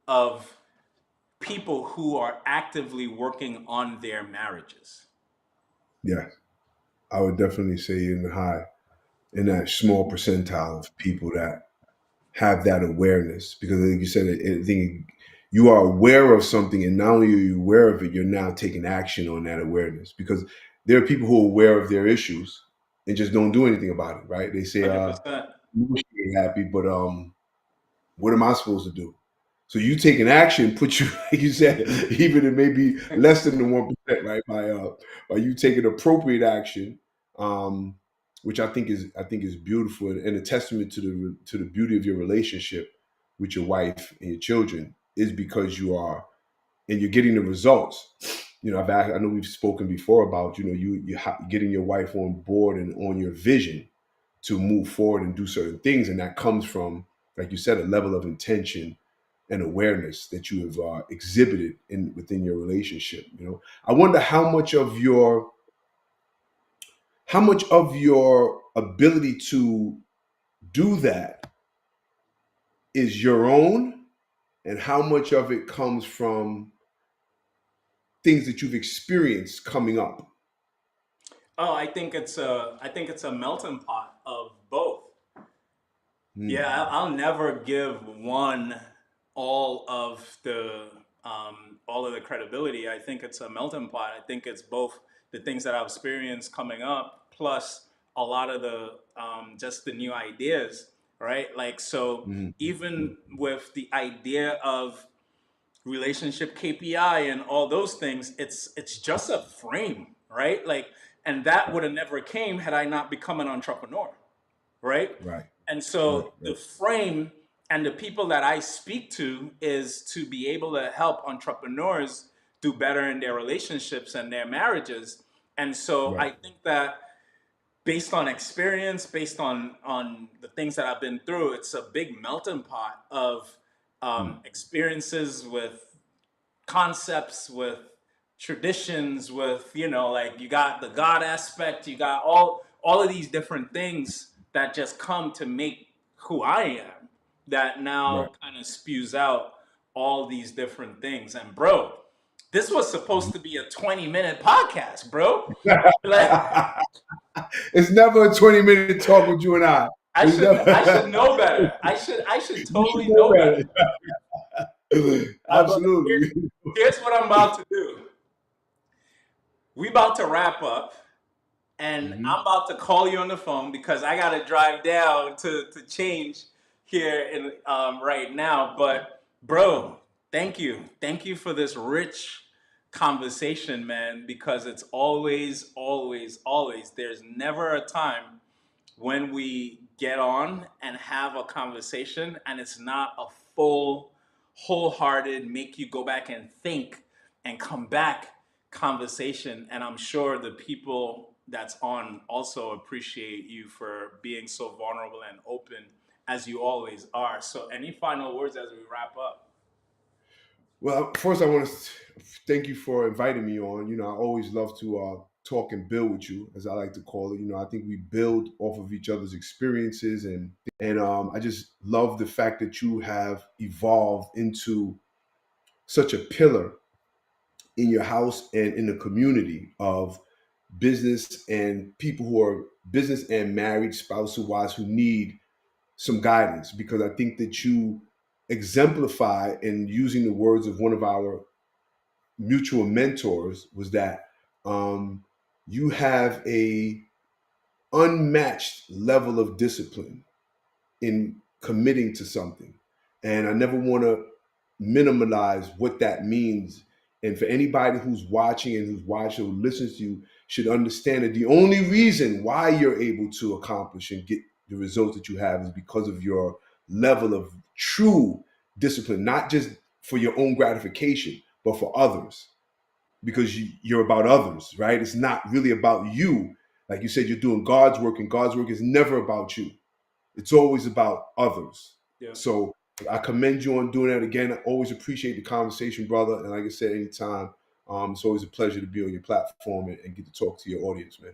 Speaker 1: of people who are actively working on their marriages.
Speaker 2: Yes. I would definitely say in the high, in that small percentile of people that have that awareness, because like you said, I think you are aware of something, and not only are you aware of it, you're now taking action on that awareness, because there are people who are aware of their issues and just don't do anything about it, right? They say,
Speaker 1: 100%.
Speaker 2: "You wish you were happy, but what am I supposed to do?" So you taking action put you, like you said, even it may be less than the 1%, right? By you taking appropriate action, um, which I think is beautiful, and a testament to the beauty of your relationship with your wife and your children, is because you are, and you're getting the results. I know we've spoken before about, getting your wife on board and on your vision to move forward and do certain things, and that comes from, like you said, a level of intention and awareness that you have exhibited within your relationship. I wonder how much of your ability to do that is your own, and how much of it comes from things that you've experienced coming up.
Speaker 1: Oh, I think it's a melting pot of both. Yeah,
Speaker 2: Mm.
Speaker 1: I'll never give one all of the all of the credibility. I think it's a melting pot. I think it's both the things that I've experienced coming up, plus a lot of the just the new ideas, right? Like so,
Speaker 2: Mm. Mm.
Speaker 1: even with the idea of relationship KPI and all those things, it's just a frame, right? Like, and that would have never came had I not become an entrepreneur, right?
Speaker 2: Right.
Speaker 1: And
Speaker 2: Right.
Speaker 1: so the
Speaker 2: Right.
Speaker 1: frame and the people that I speak to is to be able to help entrepreneurs do better in their relationships and their marriages. And so I
Speaker 2: Right.
Speaker 1: think that based on experience, based on the things that I've been through, it's a big melting pot of
Speaker 2: Mm.
Speaker 1: experiences with concepts, with traditions, with like you got the God aspect, you got all of these different things that just come to make who I am, that
Speaker 2: Right.
Speaker 1: now kind of spews out all these different things. And bro, this was supposed to be a 20-minute podcast, bro. Like
Speaker 2: It's never a 20-minute talk with you and I. It's
Speaker 1: I should
Speaker 2: never,
Speaker 1: know better. I should
Speaker 2: you should
Speaker 1: totally
Speaker 2: know
Speaker 1: know better.
Speaker 2: better.
Speaker 1: But
Speaker 2: Absolutely.
Speaker 1: here's what I'm about to do. We about to wrap up. And I'm
Speaker 2: Hmm.
Speaker 1: about to call you on the phone because I got to drive down to change here in right now. But bro, thank you for this rich conversation, man. Because it's always, always, always. There's never a time when we get on and have a conversation and it's not a full, wholehearted, make you go back and think and come back conversation. And I'm sure the people that's on also appreciate you for being so vulnerable and open as you always are. So, any final words as we wrap up?
Speaker 2: Well, first, I want to thank you for inviting me on. I always love to talk and build with you, as I like to call it. I think we build off of each other's experiences, and I just love the fact that you have evolved into such a pillar in your house and in the community of business and people who are business and married, spousal wives who need some guidance, because I think that you exemplify, in using the words of one of our mutual mentors, was that um, you have a unmatched level of discipline in committing to something. And I never want to minimize what that means. And for anybody who's watching and who's watching or listens to you, should understand that the only reason why you're able to accomplish and get the results that you have is because of your level of true discipline, not just for your own gratification, but for others, because you're about others, right? It's not really about you. Like you said, you're doing God's work, and God's work is never about you. It's always about others.
Speaker 1: Yeah,
Speaker 2: So I commend you on doing that again. I always appreciate the conversation, brother. And like I said, anytime, it's always a pleasure to be on your platform and get to talk to your audience, man.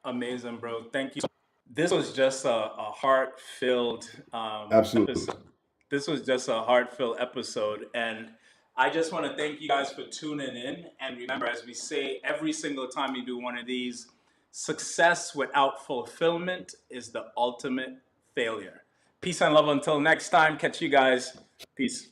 Speaker 1: amazing, bro. Thank you. This was just a heart-filled
Speaker 2: Absolutely.
Speaker 1: episode. This was just a heart-filled episode, and I just want to thank you guys for tuning in. And remember, as we say every single time you do one of these, success without fulfillment is the ultimate failure. Peace and love until next time. Catch you guys. Peace.